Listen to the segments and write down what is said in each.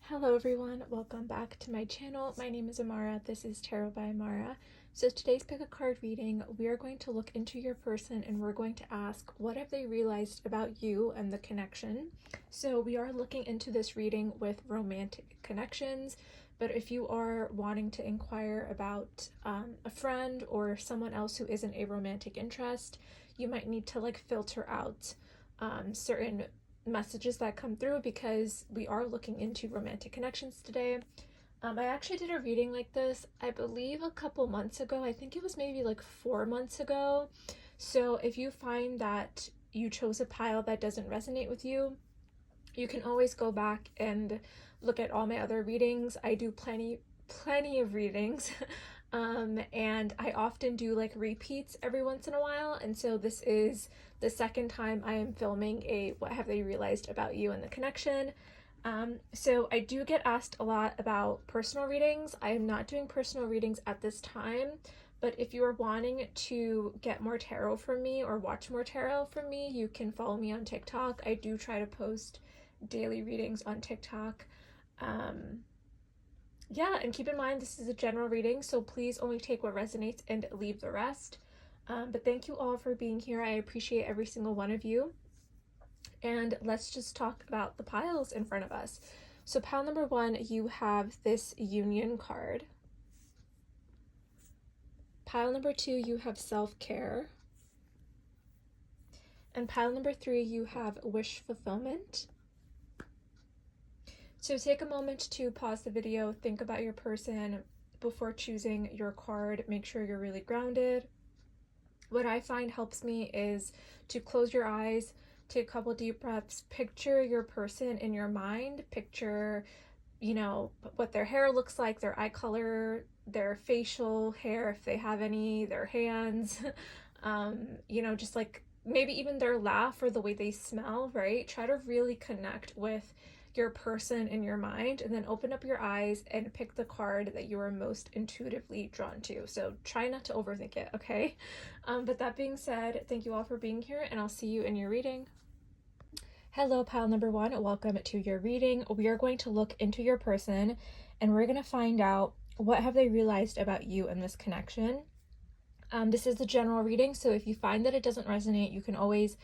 Hello everyone, welcome back to my channel. My name is Amara. This is Tarot by Amara. So today's pick a card reading, we are going to look into your person and we're going to ask what have they realized about you and the connection. So we are looking into this reading with romantic connections, but if you are wanting to inquire about a friend or someone else who isn't a romantic interest, you might need to filter out certain messages that come through because we are looking into romantic connections today. I actually did a reading like this, I believe a couple months ago. I think it was maybe 4 months ago. So if you find that you chose a pile that doesn't resonate with you, you can always go back and look at all my other readings. I do plenty of readings. And I often do repeats every once in a while, and so this is the second time I am filming a what have they realized about you and the connection. So I do get asked a lot about personal readings. I am not doing personal readings at this time, but if you are wanting to get more tarot from me or watch more tarot from me, you can follow me on TikTok. I do try to post daily readings on TikTok. Yeah, and keep in mind this is a general reading, so please only take what resonates and leave the rest. But thank you all for being here. I appreciate every single one of you. And let's just talk about the piles in front of us. So pile number 1, you have this union card. Pile number 2, you have self-care. And pile number 3, you have wish fulfillment. So take a moment to pause the video, think about your person before choosing your card. Make sure you're really grounded. What I find helps me is to close your eyes, take a couple deep breaths, picture your person in your mind, picture, what their hair looks like, their eye color, their facial hair, if they have any, their hands, just maybe even their laugh or the way they smell, right? Try to really connect with your person in your mind, and then open up your eyes and pick the card that you are most intuitively drawn to. So try not to overthink it, okay? But that being said, thank you all for being here, and I'll see you in your reading. Hello, pile number 1. Welcome to your reading. We are going to look into your person, and we're going to find out what have they realized about you and this connection. This is the general reading, so if you find that it doesn't resonate, you can always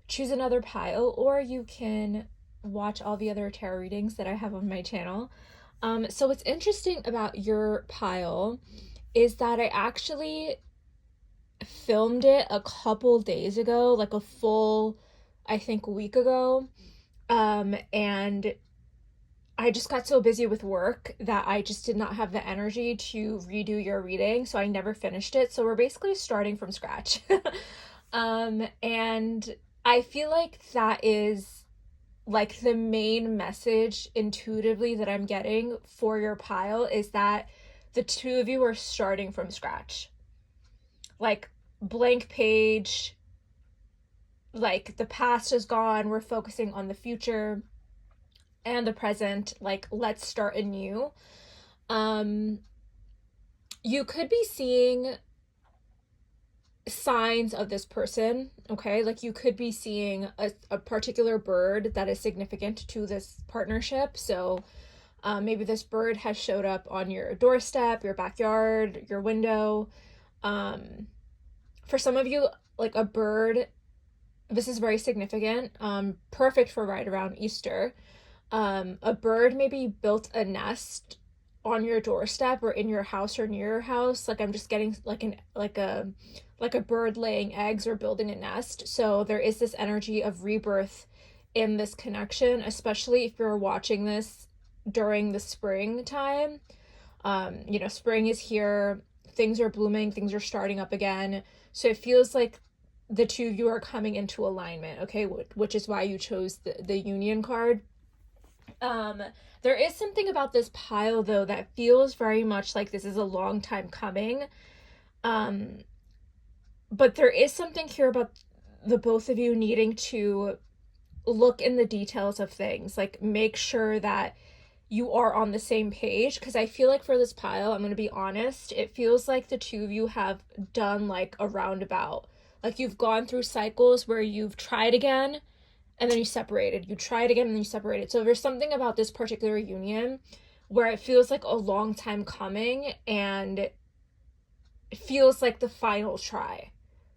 choose another pile, or you can watch all the other tarot readings that I have on my channel. So what's interesting about your pile is that I actually filmed it a couple days ago, a full, I think, week ago. And I just got so busy with work that I just did not have the energy to redo your reading, so I never finished it. So we're basically starting from scratch. And I feel like that is the main message intuitively that I'm getting for your pile is that the two of you are starting from scratch. Blank page, the past is gone, we're focusing on the future and the present, let's start anew. You could be seeing signs of this person, okay? You could be seeing a particular bird that is significant to this partnership. So maybe this bird has showed up on your doorstep, your backyard, your window. For some of you, a bird, this is very significant, perfect for right around Easter. A bird maybe built a nest on your doorstep or in your house or near your house. I'm just getting a bird laying eggs or building a nest. So there is this energy of rebirth in this connection, especially if you're watching this during the springtime. Spring is here, things are blooming, things are starting up again. So it feels like the two of you are coming into alignment, okay? Which is why you chose the union card. There is something about this pile though that feels very much like this is a long time coming. But there is something here about the both of you needing to look in the details of things, make sure that you are on the same page, because I feel like for this pile, I'm going to be honest, it feels like the two of you have done a roundabout. You've gone through cycles where you've tried again, and then you separated. You tried again and then you separated. So there's something about this particular union where it feels like a long time coming, and it feels like the final try.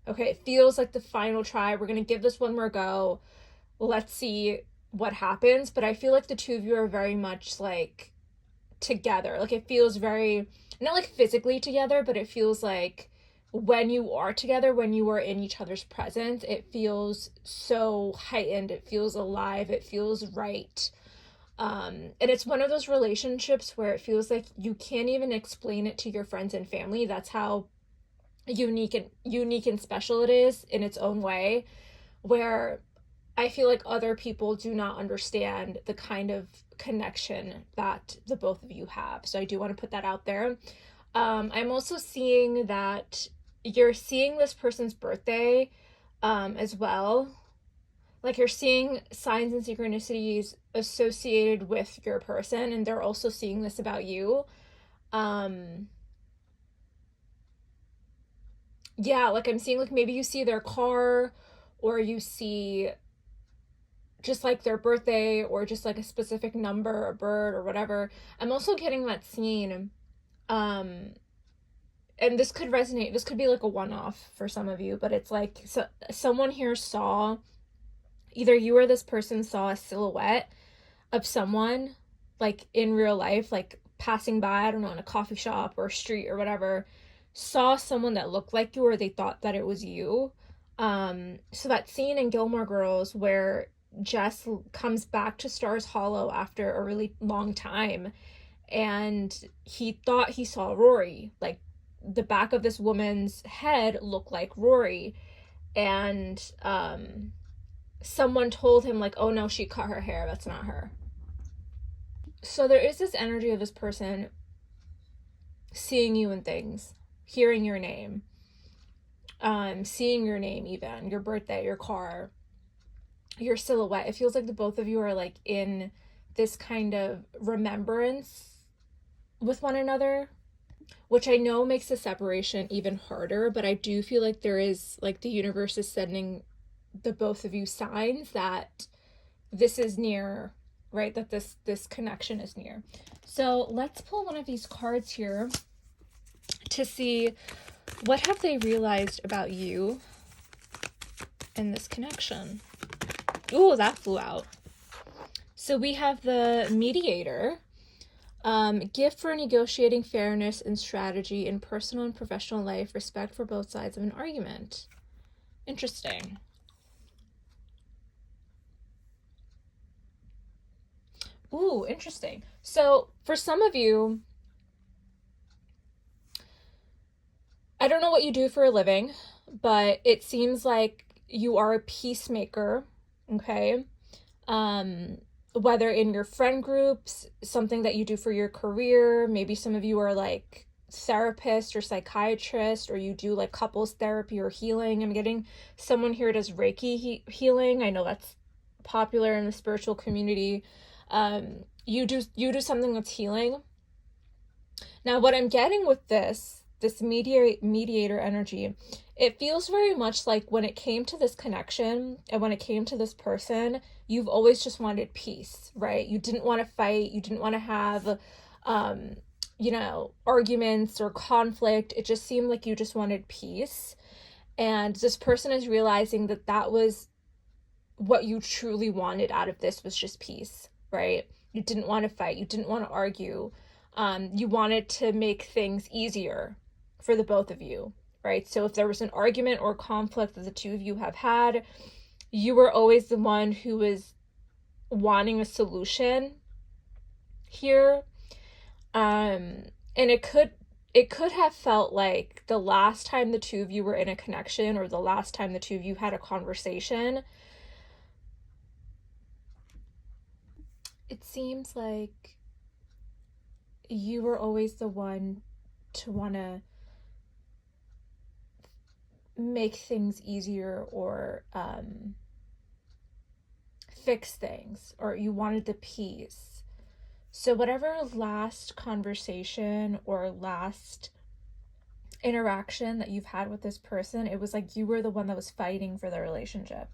Okay, it feels like the final try. We're going to give this one more go. Let's see what happens. But I feel like the two of you are very much like together. Like it feels very, not like physically together, but it feels like when you are together, when you are in each other's presence, it feels so heightened. It feels alive. It feels right. And it's one of those relationships where it feels like you can't even explain it to your friends and family. That's how unique and special it is in its own way, where I feel like other people do not understand the kind of connection that the both of you have. So I do want to put that out there. I'm also seeing that you're seeing this person's birthday as well. Like you're seeing signs and synchronicities associated with your person, and they're also seeing this about you. Um, yeah, like I'm seeing like maybe you see their car, or you see just like their birthday, or just like a specific number, a bird, or whatever. I'm also getting that scene. Um, and this could resonate. This could be like a one-off for some of you, but it's like someone here saw, either you or this person saw a silhouette of someone like in real life, like passing by, I don't know, in a coffee shop or a street or whatever, saw someone that looked like you, or they thought that it was you. So that scene in Gilmore Girls where Jess comes back to Stars Hollow after a really long time, and he thought he saw Rory. Like the back of this woman's head looked like Rory, and someone told him like, oh no, she cut her hair, that's not her. So there is this energy of this person seeing you in things, hearing your name, seeing your name, even your birthday, your car, your silhouette. It feels like the both of you are like in this kind of remembrance with one another, which I know makes the separation even harder, but I do feel like there is, like, the universe is sending the both of you signs that this is near, right? That this connection is near. So let's pull one of these cards here to see what have they realized about you in this connection. Ooh, that flew out. So we have the mediator. Gift for negotiating fairness and strategy in personal and professional life, respect for both sides of an argument. Interesting. Ooh, interesting. So for some of you, I don't know what you do for a living, but it seems like you are a peacemaker, okay? Whether in your friend groups, something that you do for your career, maybe some of you are like therapists or psychiatrists, or you do like couples therapy or healing. I'm getting someone here does Reiki healing. I know that's popular in the spiritual community. You do something that's healing. Now, what I'm getting with this mediator energy, it feels very much like when it came to this connection and when it came to this person, you've always just wanted peace, right? You didn't want to fight. You didn't want to have, arguments or conflict. It just seemed like you just wanted peace. And this person is realizing that that was what you truly wanted out of this, was just peace, right? You didn't want to fight. You didn't want to argue. You wanted to make things easier for the both of you, right? So if there was an argument or conflict that the two of you have had, you were always the one who was wanting a solution here. And it could have felt like the last time the two of you were in a connection, or the last time the two of you had a conversation, it seems like you were always the one to want to make things easier, or fix things, or you wanted the peace. So whatever last conversation or last interaction that you've had with this person, it was like you were the one that was fighting for the relationship.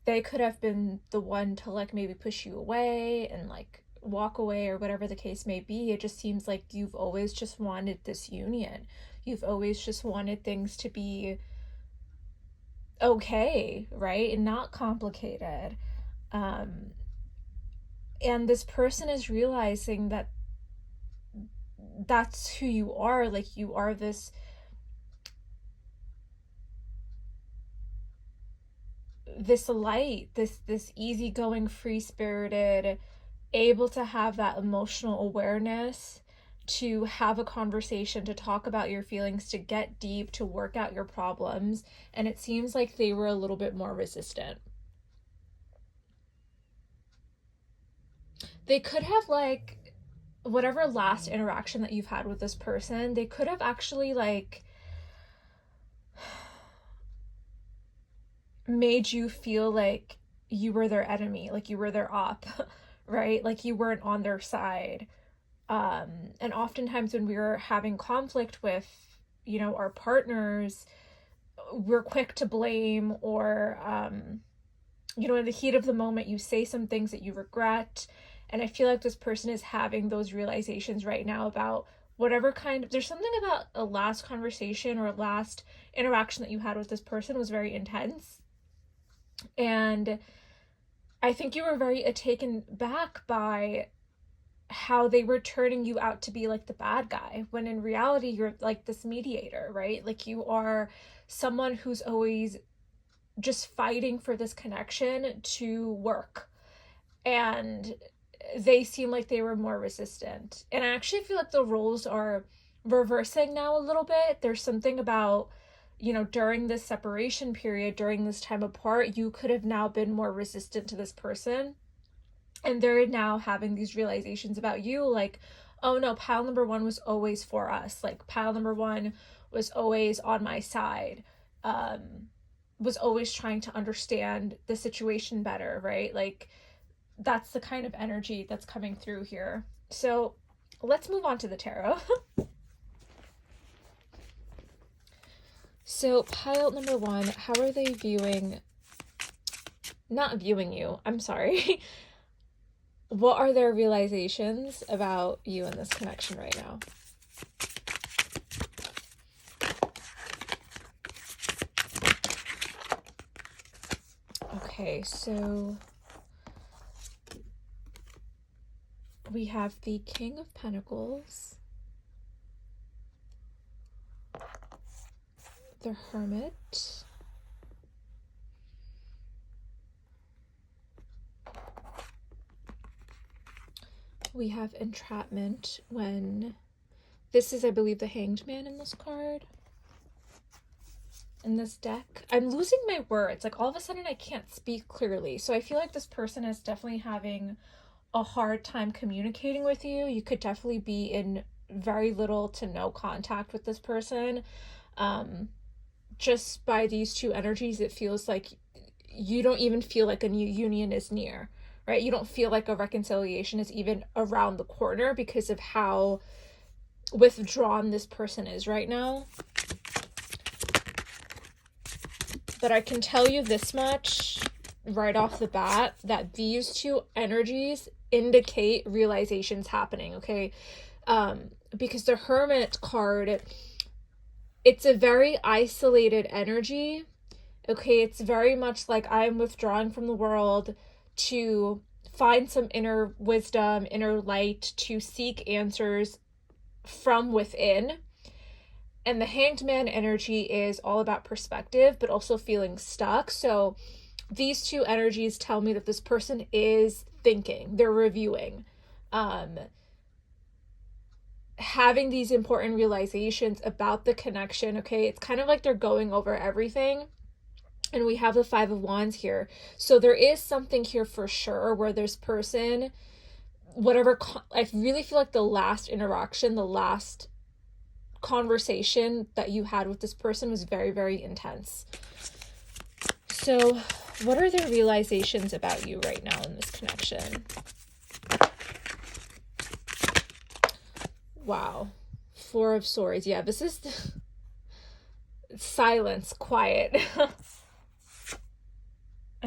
they could have been the one to like maybe push you away and like walk away or whatever the case may be. It just seems like you've always just wanted this union. You've always just wanted things to be okay, right? And not complicated. Um, and this person is realizing that that's who you are. Like, you are this light, this easygoing, free-spirited, able to have that emotional awareness, to have a conversation, to talk about your feelings, to get deep, to work out your problems. And it seems like they were a little bit more resistant. They could have, like, whatever last interaction that you've had with this person, they could have actually like made you feel like you were their enemy, like you were their op, right? Like you weren't on their side. And oftentimes when we're having conflict with, our partners, we're quick to blame, or, in the heat of the moment, you say some things that you regret. And I feel like this person is having those realizations right now about whatever there's something about a last conversation or a last interaction that you had with this person was very intense. And I think you were very taken back by how they were turning you out to be like the bad guy, when in reality you're like this mediator, right? Like you are someone who's always just fighting for this connection to work. And they seem like they were more resistant. And I actually feel like the roles are reversing now a little bit. There's something about, during this separation period, during this time apart, you could have now been more resistant to this person. And they're now having these realizations about you, like, oh no, pile number one was always for us. Like, pile number one was always on my side, was always trying to understand the situation better, right? Like, that's the kind of energy that's coming through here. So let's move on to the tarot. So pile number one, how are they not viewing you, I'm sorry. What are their realizations about you in this connection right now? Okay, so we have the King of Pentacles, the Hermit, we have entrapment, when this is, I believe, the Hanged Man in this card. In this deck, I'm losing my words. Like, all of a sudden I can't speak clearly. So I feel like this person is definitely having a hard time communicating with you. You could definitely be in very little to no contact with this person. Just by these two energies, it feels like you don't even feel like a new union is near, right? You don't feel like a reconciliation is even around the corner because of how withdrawn this person is right now. But I can tell you this much right off the bat, that these two energies indicate realizations happening, okay? Because the Hermit card, it's a very isolated energy, okay? It's very much like I'm withdrawing from the world to find some inner wisdom, inner light, to seek answers from within. And the Hanged Man energy is all about perspective, but also feeling stuck. So these two energies tell me that this person is thinking, they're reviewing, having these important realizations about the connection, okay? It's kind of like they're going over everything. And we have the Five of Wands here. So there is something here for sure where this person, I really feel like the last interaction, the last conversation that you had with this person was very, very intense. So what are their realizations about you right now in this connection? Wow. Four of Swords. Yeah, this is silence, quiet.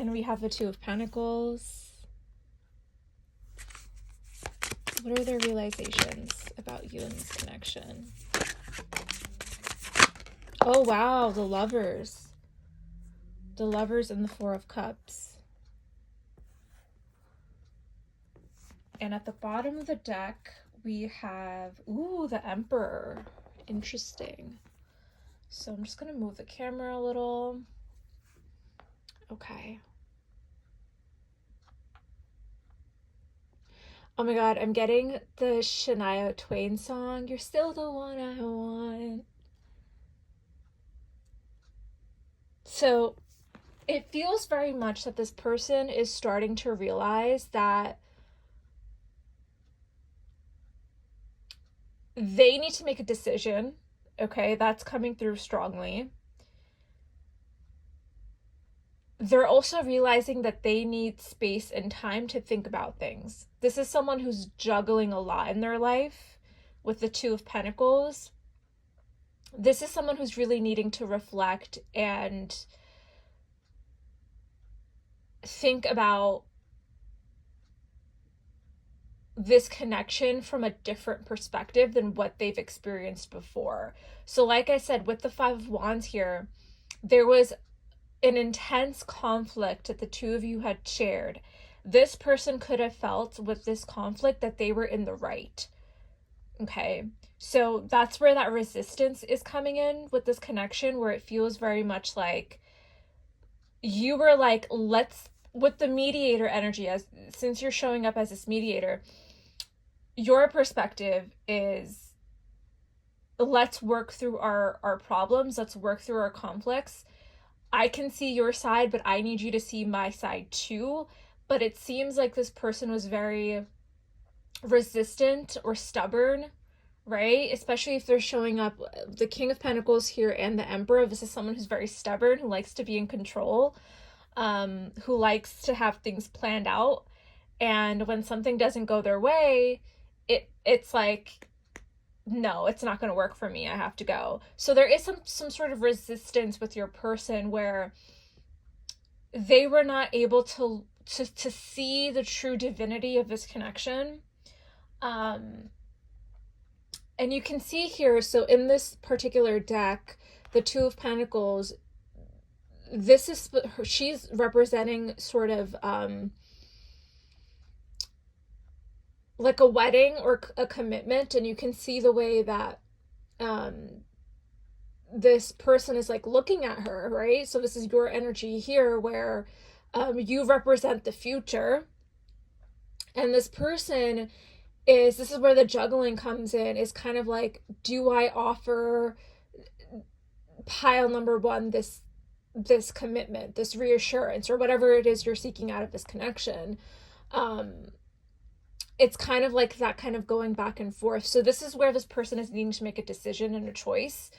And we have the Two of Pentacles. What are their realizations about you in this connection? Oh, wow, the Lovers. The Lovers and the Four of Cups. And at the bottom of the deck, we have, ooh, the Emperor. Interesting. So I'm just going to move the camera a little. Okay. Oh my god, I'm getting the Shania Twain song, You're Still the One I Want. So it feels very much that this person is starting to realize that they need to make a decision. Okay, that's coming through strongly. They're also realizing that they need space and time to think about things. This is someone who's juggling a lot in their life with the Two of Pentacles. This is someone who's really needing to reflect and think about this connection from a different perspective than what they've experienced before. So like I said, with the Five of Wands here, there was an intense conflict that the two of you had shared. This person could have felt with this conflict that they were in the right. Okay, so that's where that resistance is coming in with this connection, where it feels very much like you were like, let's, with the mediator energy, as since you're showing up as this mediator, your perspective is, let's work through our problems, let's work through our conflicts. I can see your side, but I need you to see my side too. But it seems like this person was very resistant or stubborn, right? Especially if they're showing up, the King of Pentacles here and the Emperor. This is someone who's very stubborn, who likes to be in control, who likes to have things planned out. And when something doesn't go their way, it's like, no, it's not going to work for me. I have to go. So there is some sort of resistance with your person where they were not able to see the true divinity of this connection. And you can see here, so in this particular deck, the Two of Pentacles, this is, she's representing sort of like a wedding or a commitment, and you can see the way that this person is like looking at her, right? So this is your energy here, where you represent the future, and this person is, this is where the juggling comes in, is kind of like, do I offer pile number one this commitment, this reassurance, or whatever it is you're seeking out of this connection? It's kind of like that kind of going back and forth. So this is where this person is needing to make a decision and a choice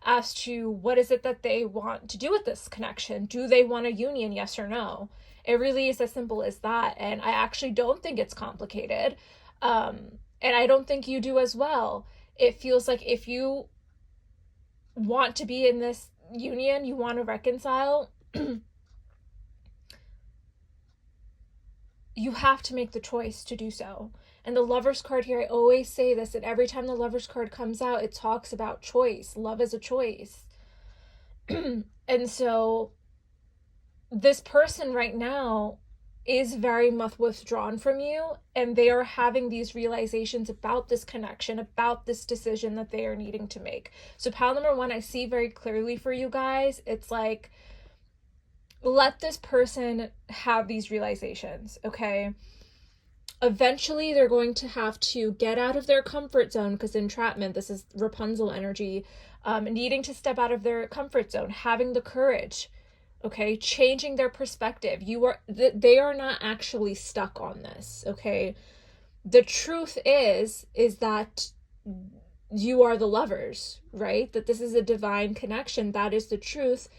as to what is it that they want to do with this connection. Do they want a union, yes or no? It really is as simple as that. And I actually don't think it's complicated. And I don't think you do as well. It feels like if you want to be in this union, you want to reconcile, you have to make the choice to do so. And the Lover's card here, I always say this, and every time the Lover's card comes out, it talks about choice. Love is a choice. And so this person right now is very much withdrawn from you, and they are having these realizations about this connection, about this decision that they are needing to make. So pile number one, I see very clearly for you guys. It's like, let this person have these realizations, okay? Eventually, they're going to have to get out of their comfort zone, because entrapment, this is Rapunzel energy, needing to step out of their comfort zone, having the courage, okay? Changing their perspective. They are not actually stuck on this, okay? The truth is that you are the lovers, right? That this is a divine connection. That is the truth.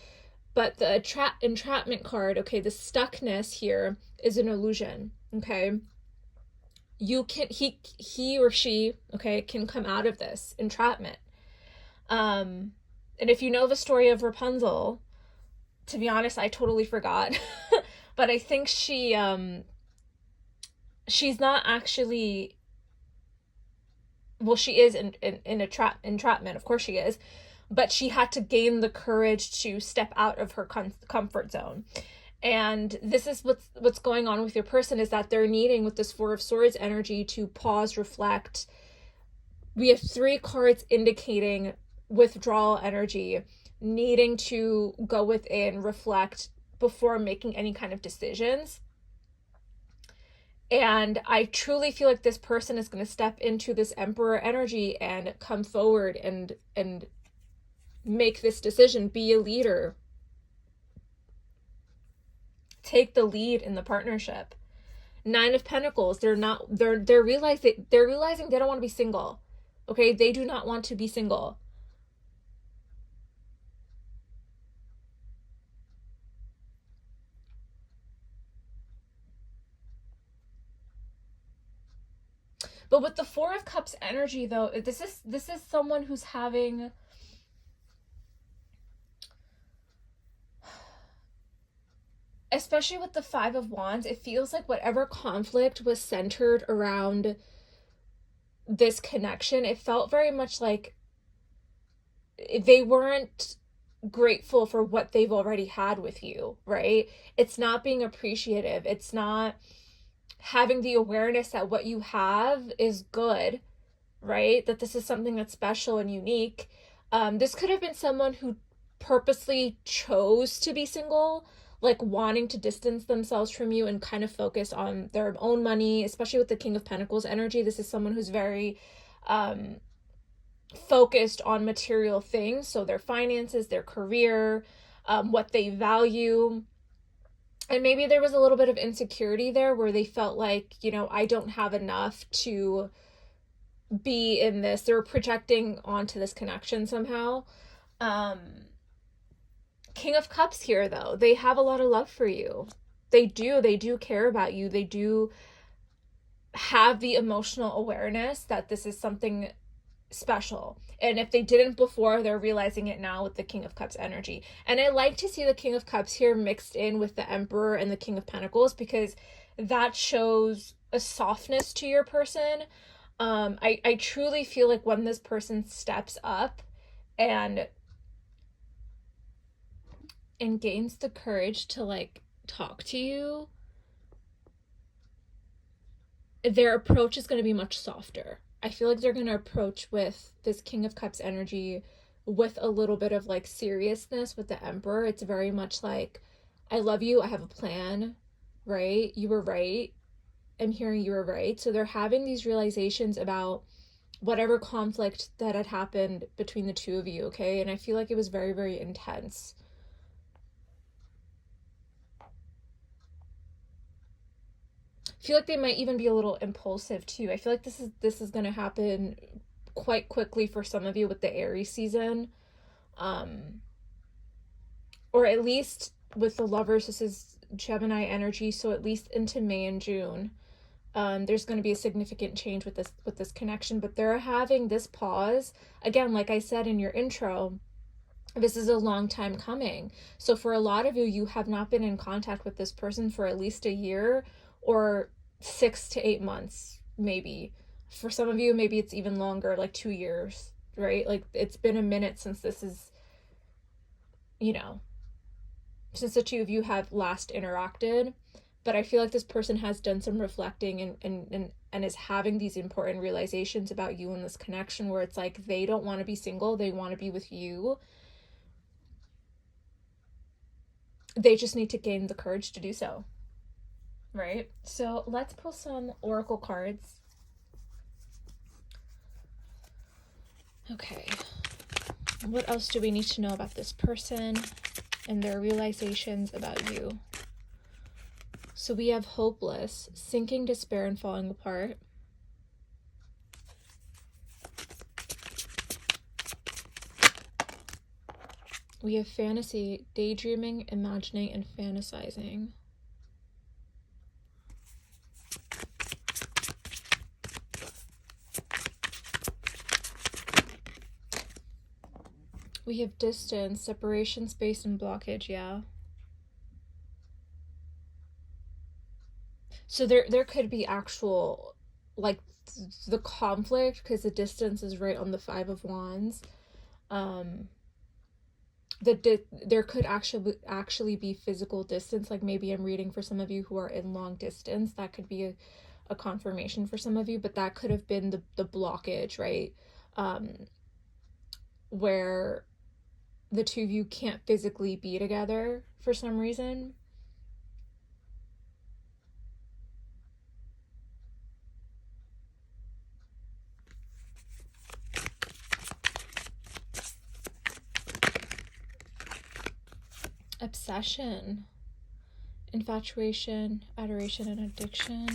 But the entrapment card, okay, the stuckness here is an illusion, okay? You can, he or she, okay, can come out of this entrapment. And if you know the story of Rapunzel, to be honest, I totally forgot. but I think she's not actually, well, she is in entrapment, of course she is, but she had to gain the courage to step out of her comfort zone. And this is what's going on with your person, is that they're needing, with this Four of Swords energy, to pause, reflect. We have 3 cards indicating withdrawal energy, needing to go within, reflect before making any kind of decisions. And I truly feel like this person is going to step into this Emperor energy and come forward and make this decision, be a leader, take the lead in the partnership. 9 of Pentacles, they're realizing they don't want to be single. Okay, they do not want to be single. But with the Four of Cups energy, though, this is someone who's having, especially with the Five of Wands, it feels like whatever conflict was centered around this connection, it felt very much like they weren't grateful for what they've already had with you, right? It's not being appreciative. It's not having the awareness that what you have is good, right? That this is something that's special and unique. This could have been someone who purposely chose to be single, like wanting to distance themselves from you and kind of focus on their own money, especially with the King of Pentacles energy. This is someone who's very focused on material things, so their finances, their career, what they value. And maybe there was a little bit of insecurity there where they felt like, I don't have enough to be in this. They're projecting onto this connection somehow. King of Cups here, though, they have a lot of love for you. They do care about you. They do have the emotional awareness that this is something special. And if they didn't before, they're realizing it now with the King of Cups energy. And I like to see the King of Cups here mixed in with the Emperor and the King of Pentacles, because that shows a softness to your person. I truly feel like when this person steps up and gains the courage to like talk to you, their approach is going to be much softer. I feel like they're going to approach with this King of Cups energy with a little bit of like seriousness. With the Emperor, it's very much like, I love you, I have a plan, right? You were right. I'm hearing you were right. So they're having these realizations about whatever conflict that had happened between the two of you, okay? And I feel like it was very, very intense. I feel like they might even be a little impulsive too. I feel like this is going to happen quite quickly for some of you with the Aries season. Or at least with the Lovers, this is Gemini energy, so at least into May and June. There's going to be a significant change with this connection, but they're having this pause. Again, like I said in your intro, this is a long time coming. So for a lot of you, you have not been in contact with this person for at least a year, or 6 to 8 months, maybe. For some of you, maybe it's even longer, like 2 years, right? Like it's been a minute since this is, since the two of you have last interacted. But I feel like this person has done some reflecting and is having these important realizations about you in this connection, where it's like they don't want to be single, they want to be with you. They just need to gain the courage to do so. Right? So let's pull some oracle cards. Okay. What else do we need to know about this person and their realizations about you? So we have hopeless, sinking despair and falling apart. We have fantasy, daydreaming, imagining, and fantasizing. We have distance, separation, space, and blockage, yeah. So there could be actual, like, the conflict, because the distance is right on the Five of Wands. Um, there could actually be physical distance. Like, maybe I'm reading for some of you who are in long distance. That could be a confirmation for some of you, but that could have been the blockage, right? Where the two of you can't physically be together for some reason. Obsession, infatuation, adoration, and addiction.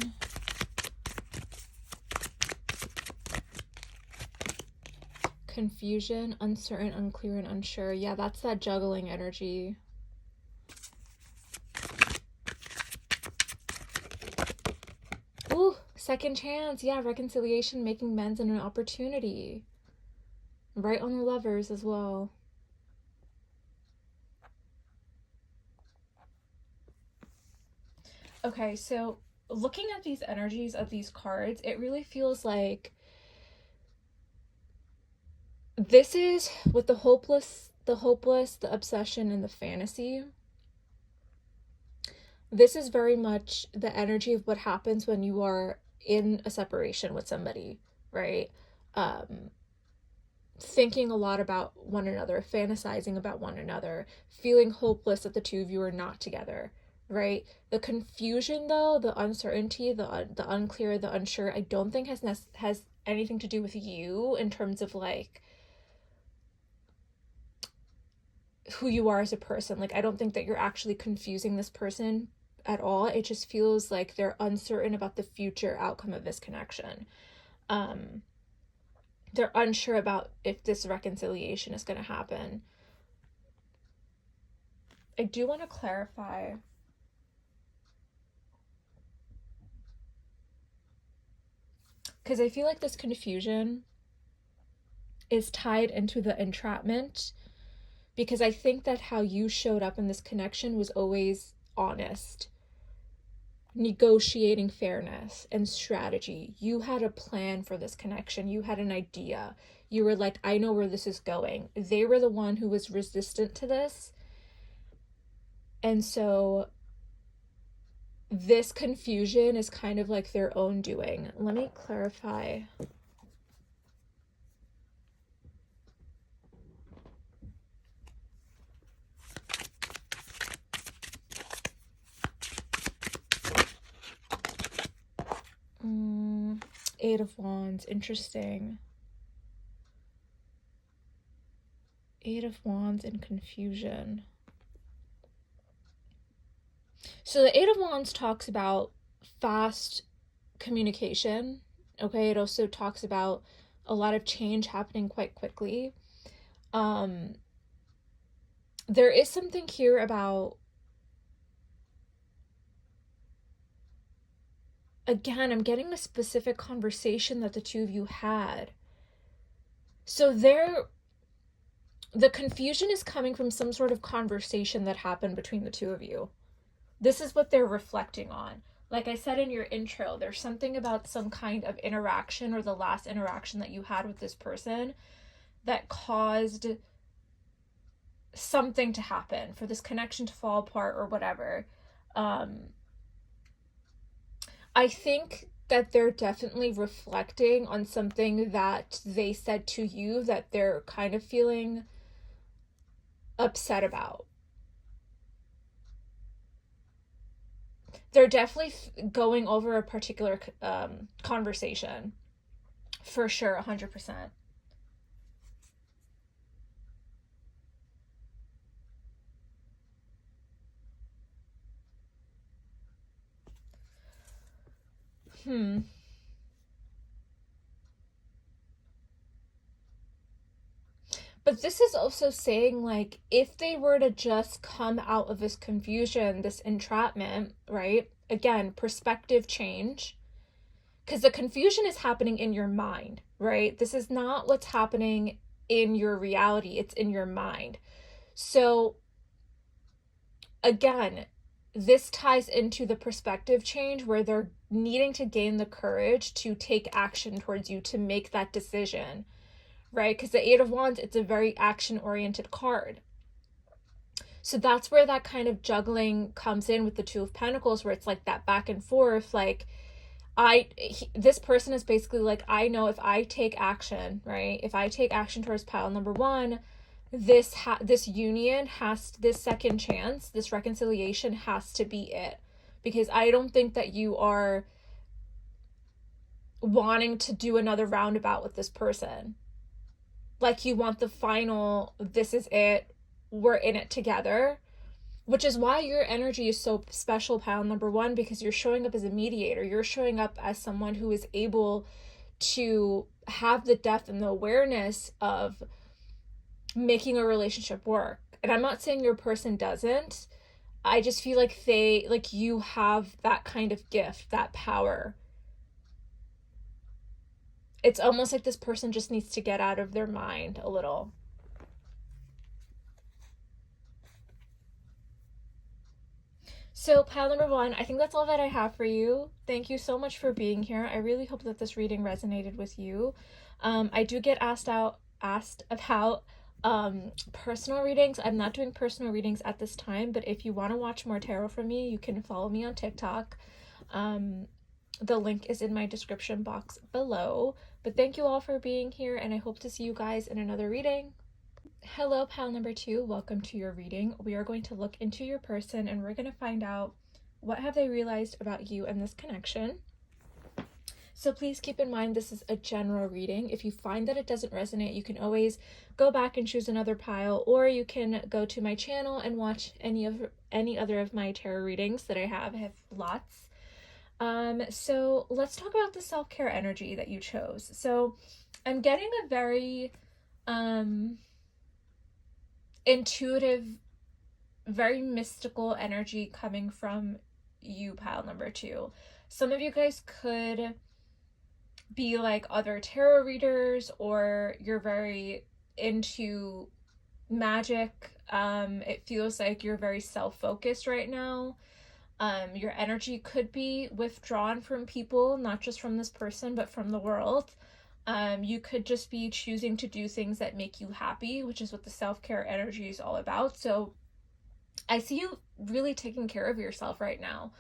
Confusion, uncertain, unclear, and unsure. Yeah, that's that juggling energy. Ooh, second chance. Yeah, reconciliation, making amends, and an opportunity. Right on the Lovers as well. Okay, so looking at these energies of these cards, it really feels like this is with the hopeless, the obsession, and the fantasy. This is very much the energy of what happens when you are in a separation with somebody, right? Thinking a lot about one another, fantasizing about one another, feeling hopeless that the two of you are not together, right? The confusion, though, the uncertainty, the unclear, the unsure, I don't think has anything to do with you in terms of like who you are as a person. Like, I don't think that you're actually confusing this person at all. It just feels like they're uncertain about the future outcome of this connection. They're unsure about if this reconciliation is going to happen. I do want to clarify. Because I feel like this confusion is tied into the entrapment. Because I think that how you showed up in this connection was always honest, negotiating fairness and strategy. You had a plan for this connection. You had an idea. You were like, I know where this is going. They were the one who was resistant to this. And so this confusion is kind of like their own doing. Let me clarify. Eight of Wands, interesting. Eight of Wands and confusion. So the Eight of Wands talks about fast communication. Okay, it also talks about a lot of change happening quite quickly. There is something here about, again, I'm getting a specific conversation that the two of you had. So the confusion is coming from some sort of conversation that happened between the two of you. This is what they're reflecting on. Like I said in your intro, there's something about some kind of interaction or the last interaction that you had with this person that caused something to happen, for this connection to fall apart or whatever. I think that they're definitely reflecting on something that they said to you that they're kind of feeling upset about. They're definitely going over a particular conversation, for sure, 100%. But this is also saying, like, if they were to just come out of this confusion, this entrapment, right? Again, perspective change. Because the confusion is happening in your mind, right? This is not what's happening in your reality, it's in your mind. So, again, this ties into the perspective change where they're needing to gain the courage to take action towards you, to make that decision, right? Because the Eight of Wands, it's a very action-oriented card. So that's where that kind of juggling comes in with the Two of Pentacles, where it's like that back and forth. Like, this person is basically like, I know if I take action, right? If I take action towards pile number one, this union this second chance, this reconciliation has to be it. Because I don't think that you are wanting to do another roundabout with this person. Like, you want the final, this is it, we're in it together. Which is why your energy is so special, pile number one, because you're showing up as a mediator. You're showing up as someone who is able to have the depth and the awareness of making a relationship work. And I'm not saying your person doesn't. I just feel like you have that kind of gift, that power. It's almost like this person just needs to get out of their mind a little. So pile number one, I think that's all that I have for you. Thank you so much for being here. I really hope that this reading resonated with you. I do get asked about personal readings. I'm not doing personal readings at this time, but if you want to watch more tarot from me, you can follow me on TikTok. The link is in my description box below. But thank you all for being here, and I hope to see you guys in another reading. Hello, pile number two. Welcome to your reading. We are going to look into your person, and we're going to find out what have they realized about you and this connection. So please keep in mind, this is a general reading. If you find that it doesn't resonate, you can always go back and choose another pile, or you can go to my channel and watch any other of my tarot readings that I have. I have lots. So let's talk about the self-care energy that you chose. So I'm getting a very intuitive, very mystical energy coming from you, pile number two. Some of you guys could be like other tarot readers, or you're very into magic. It feels like you're very self-focused right now. Your energy could be withdrawn from people, not just from this person, but from the world. You could just be choosing to do things that make you happy, which is what the self-care energy is all about. So I see you really taking care of yourself right now.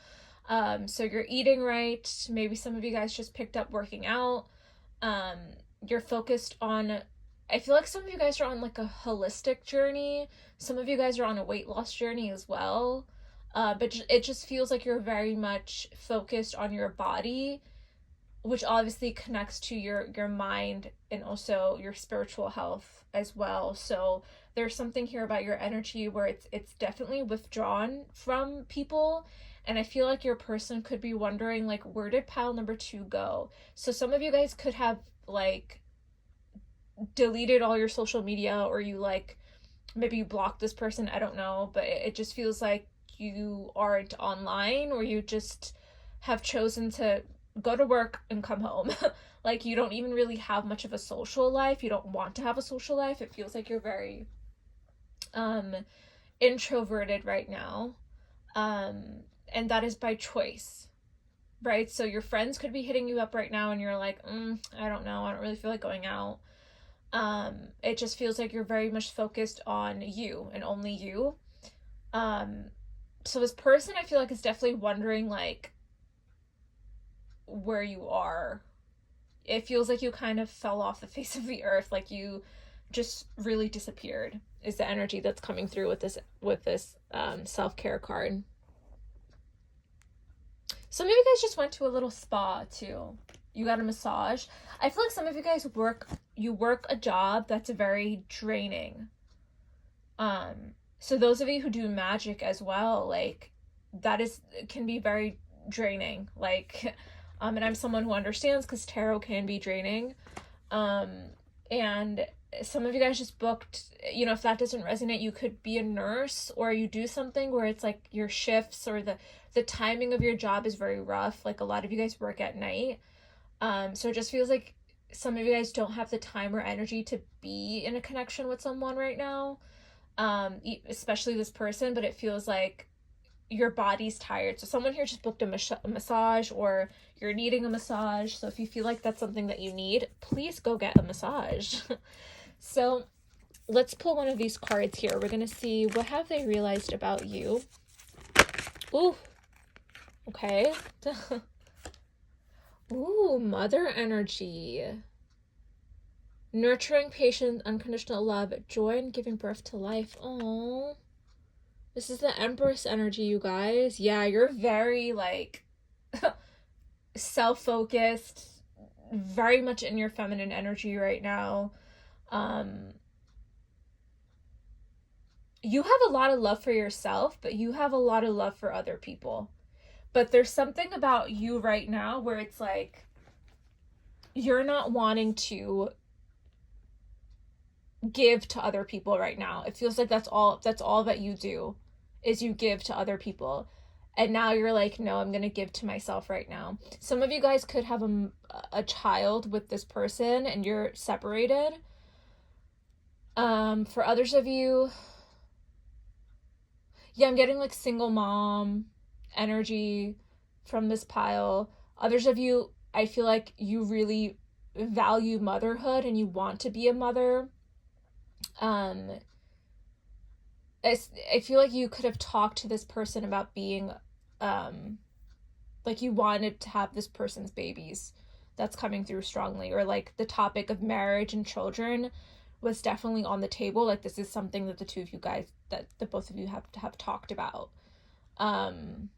So you're eating right. Maybe some of you guys just picked up working out. You're focused on, I feel like some of you guys are on like a holistic journey. Some of you guys are on a weight loss journey as well. But it just feels like you're very much focused on your body, which obviously connects to your mind and also your spiritual health as well. So there's something here about your energy where it's definitely withdrawn from people. And I feel like your person could be wondering, like, where did pile number two go? So some of you guys could have like deleted all your social media, or you like maybe you blocked this person, I don't know, but it just feels like you aren't online, or you just have chosen to go to work and come home. Like, you don't even really have much of a social life. You don't want to have a social life. It feels like you're very introverted right now. And that is by choice, right? So your friends could be hitting you up right now and you're like, I don't know, I don't really feel like going out. It just feels like you're very much focused on you and only you. So this person, I feel like, is definitely wondering, like, where you are. It feels like you kind of fell off the face of the earth, like you just really disappeared, is the energy that's coming through with this self-care card. Some of you guys just went to a little spa too. You got a massage. I feel like some of you guys work a job that's very draining. So those of you who do magic as well, like, can be very draining. Like, and I'm someone who understands, because tarot can be draining. And some of you guys just booked, if that doesn't resonate, you could be a nurse, or you do something where it's like your shifts or the timing of your job is very rough. Like, a lot of you guys work at night. So it just feels like some of you guys don't have the time or energy to be in a connection with someone right now. Especially this person, but it feels like, your body's tired. So someone here just booked a massage, or you're needing a massage. So if you feel like that's something that you need, please go get a massage. So let's pull one of these cards here. We're going to see, what have they realized about you? Ooh. Okay. Ooh, mother energy. Nurturing, patient, unconditional love, joy in giving birth to life. Oh, this is the Empress energy, you guys. Yeah, you're very, like, self-focused, very much in your feminine energy right now. You have a lot of love for yourself, but you have a lot of love for other people. But there's something about you right now where it's like, you're not wanting to give to other people right now. It feels like that's all that you do, is you give to other people. And now you're like, no, I'm going to give to myself right now. Some of you guys could have a child with this person and you're separated. For others of you, yeah, I'm getting like single mom energy from this pile. Others of you, I feel like you really value motherhood and you want to be a mother. I feel like you could have talked to this person about being, like you wanted to have this person's babies. That's coming through strongly. Or like the topic of marriage and children was definitely on the table. Like this is something that the two of you guys, that the both of you have talked about. I'm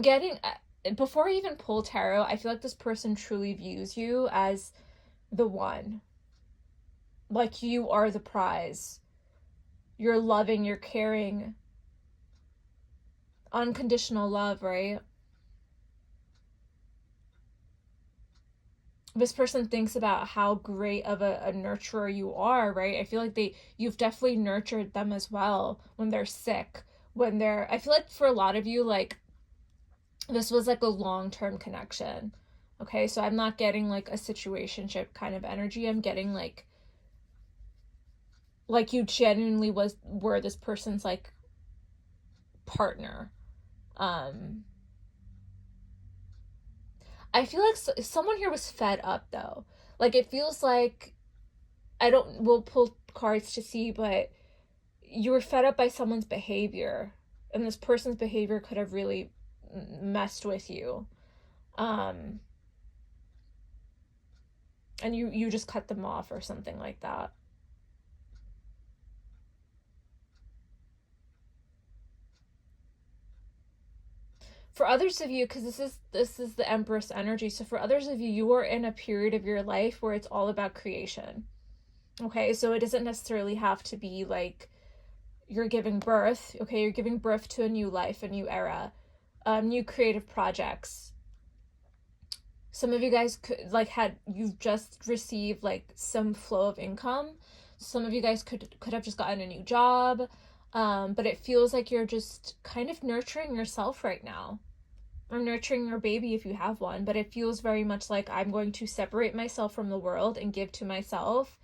getting, before I even pull tarot, I feel like this person truly views you as the one. Like you are the prize. You're loving, you're caring. Unconditional love, right? This person thinks about how great of a nurturer you are, right? I feel like you've definitely nurtured them as well when they're sick, I feel like for a lot of you, like, this was like a long-term connection. Okay, so I'm not getting like a situationship kind of energy. I'm getting like you genuinely were this person's like partner. I feel like someone here was fed up though. Like it feels like, we'll pull cards to see, but you were fed up by someone's behavior, and this person's behavior could have really messed with you. And you just cut them off or something like that. For others of you, because this is the Empress energy, so for others of you, you are in a period of your life where it's all about creation. Okay, so it doesn't necessarily have to be like you're giving birth. Okay, you're giving birth to a new life, a new era, new creative projects. Some of you guys could you've just received like some flow of income. Some of you guys could have just gotten a new job, but it feels like you're just kind of nurturing yourself right now, or nurturing your baby if you have one. But it feels very much like, I'm going to separate myself from the world and give to myself,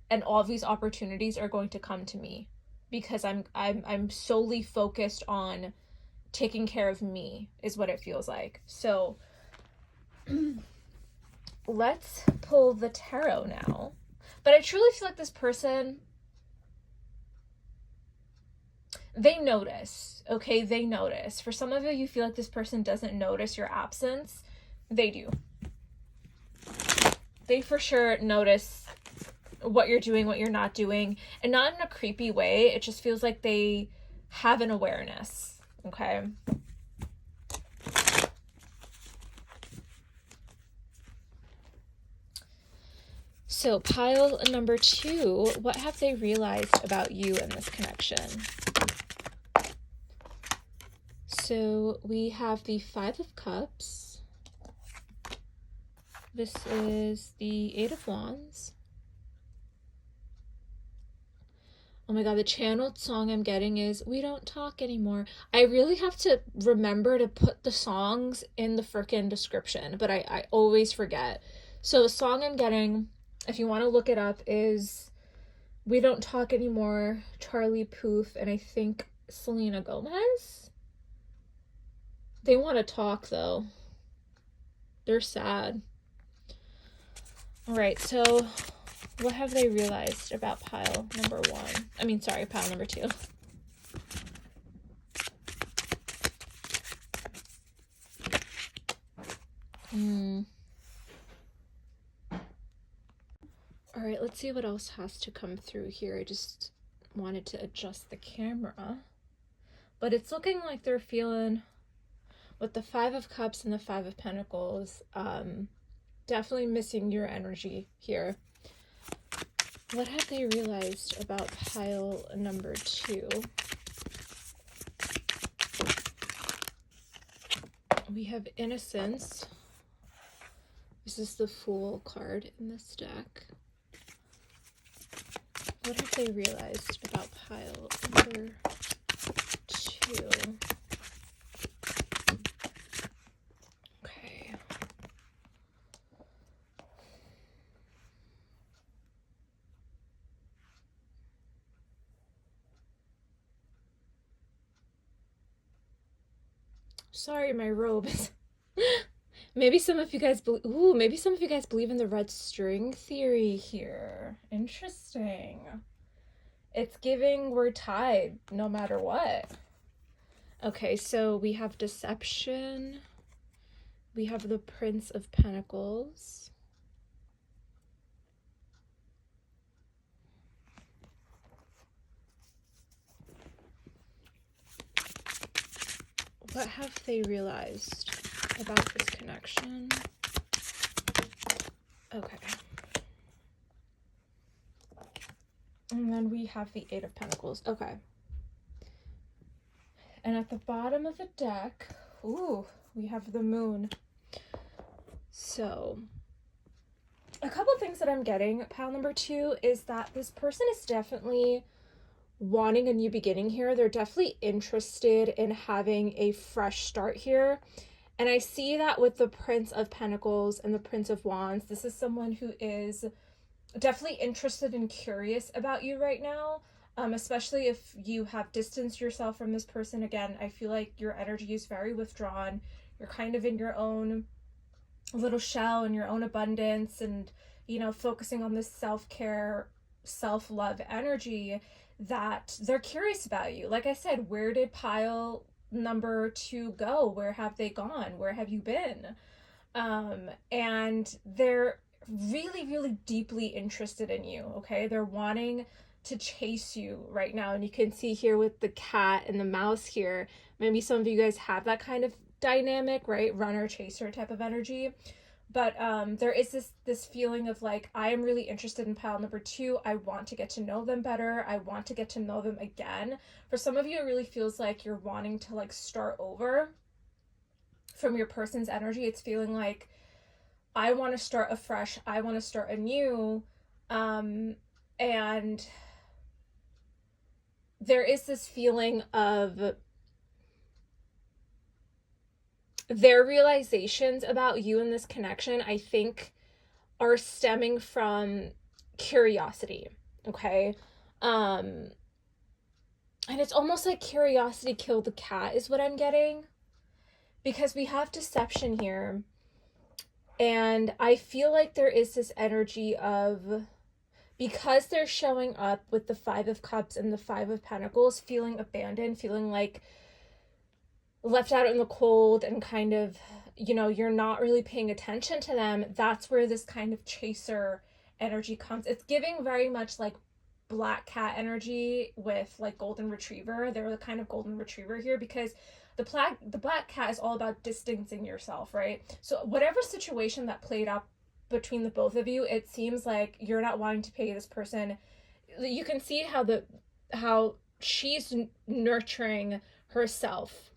and all these opportunities are going to come to me because I'm solely focused on taking care of me, is what it feels like. So let's pull the tarot now. But I truly feel like this person, they notice, okay? They notice. For some of you, you feel like this person doesn't notice your absence. They do. They for sure notice what you're doing, what you're not doing, and not in a creepy way. It just feels like they have an awareness, okay? So pile number 2, what have they realized about you in this connection? So we have the 5 of Cups. This is the 8 of Wands. Oh my god, the channeled song I'm getting is We Don't Talk Anymore. I really have to remember to put the songs in the frickin' description, but I always forget. So the song I'm getting if you want to look it up, is We Don't Talk Anymore, Charlie Puth, and I think Selena Gomez. They want to talk, though. They're sad. All right, so what have they realized about pile number 1? I mean, sorry, pile number 2. All right, let's see what else has to come through here. I just wanted to adjust the camera. But it's looking like they're feeling, with the 5 of Cups and the 5 of Pentacles, definitely missing your energy here. What have they realized about pile number 2? We have Innocence. This is the Fool card in this deck. What have they realized about pile number 2? Okay. Sorry, my robe is... Maybe some of you guys believe in the red string theory here. Interesting. It's giving we're tied no matter what. Okay, so we have Deception. We have the Prince of Pentacles. What have they realized about this connection? Okay. And then we have the 8 of Pentacles. Okay. And at the bottom of the deck, ooh, we have the Moon. So, a couple things that I'm getting, pile number 2, is that this person is definitely wanting a new beginning here. They're definitely interested in having a fresh start here. And I see that with the Prince of Pentacles and the Prince of Wands. This is someone who is definitely interested and curious about you right now, especially if you have distanced yourself from this person. Again, I feel like your energy is very withdrawn. You're kind of in your own little shell and your own abundance, and, you know, focusing on this self-care, self-love energy, that they're curious about you. Like I said, where did pile number 2 go? Where have they gone? Where have you been? And they're really, really deeply interested in you, okay? They're wanting to chase you right now. And you can see here with the cat and the mouse here, maybe some of you guys have that kind of dynamic, right? Runner, chaser type of energy. But there is this feeling of like, I am really interested in pile number 2. I want to get to know them better. I want to get to know them again. For some of you, it really feels like you're wanting to like start over from your person's energy. It's feeling like, I want to start afresh. I want to start anew. And there is this feeling of their realizations about you in this connection, I think, are stemming from curiosity, okay? And it's almost like curiosity killed the cat is what I'm getting, because we have Deception here, and I feel like there is this energy of, because they're showing up with the 5 of Cups and the 5 of Pentacles, feeling abandoned, feeling like left out in the cold, and kind of, you know, you're not really paying attention to them. That's where this kind of chaser energy comes. It's giving very much like black cat energy with like golden retriever. They're the kind of golden retriever here, because the black cat is all about distancing yourself, right? So whatever situation that played out between the both of you, it seems like you're not wanting to pay this person. You can see how she's nurturing herself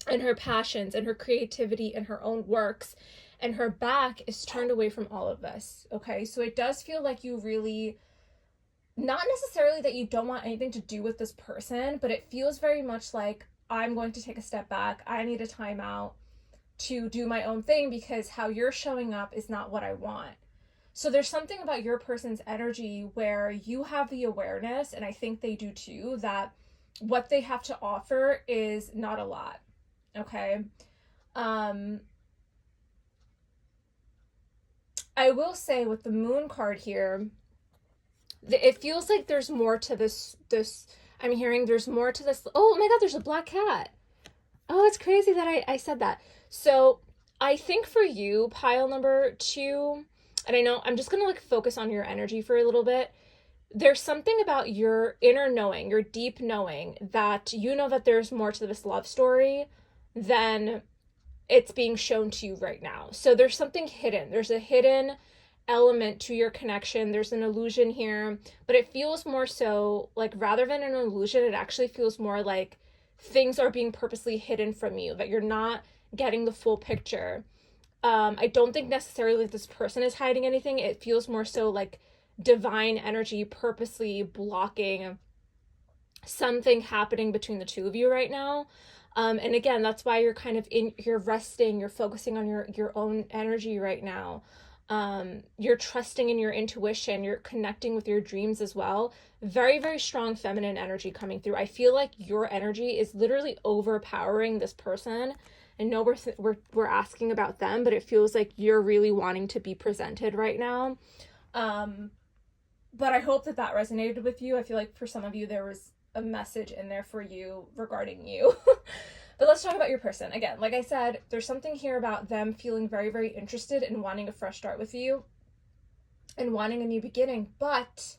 and her passions and her creativity and her own works, and her back is turned away from all of this, okay? So it does feel like you really, not necessarily that you don't want anything to do with this person, but it feels very much like, I'm going to take a step back. I need a timeout to do my own thing, because how you're showing up is not what I want. So there's something about your person's energy where you have the awareness, and I think they do too, that what they have to offer is not a lot. Okay. Um, I will say with the moon card here, it feels like there's more to this. I'm hearing there's more to this. Oh my God, there's a black cat. Oh, it's crazy that I said that. So I think for you, pile number two, and I know I'm just gonna like focus on your energy for a little bit. There's something about your inner knowing, your deep knowing, that you know that there's more to this love story than it's being shown to you right now. So there's something hidden. There's a hidden element to your connection. There's an illusion here, but it feels more so like, rather than an illusion, it actually feels more like things are being purposely hidden from you, that you're not getting the full picture. I don't think necessarily this person is hiding anything. It feels more so like divine energy purposely blocking something happening between the two of you right now. And again, that's why you're kind of you're resting, you're focusing on your own energy right now. You're trusting in your intuition, you're connecting with your dreams as well. Very, very strong feminine energy coming through. I feel like your energy is literally overpowering this person. I know we're asking about them, but it feels like you're really wanting to be presented right now. But I hope that resonated with you. I feel like for some of you there was a message in there for you regarding you. But let's talk about your person. Again, like I said, there's something here about them feeling very, very interested in wanting a fresh start with you and wanting a new beginning. But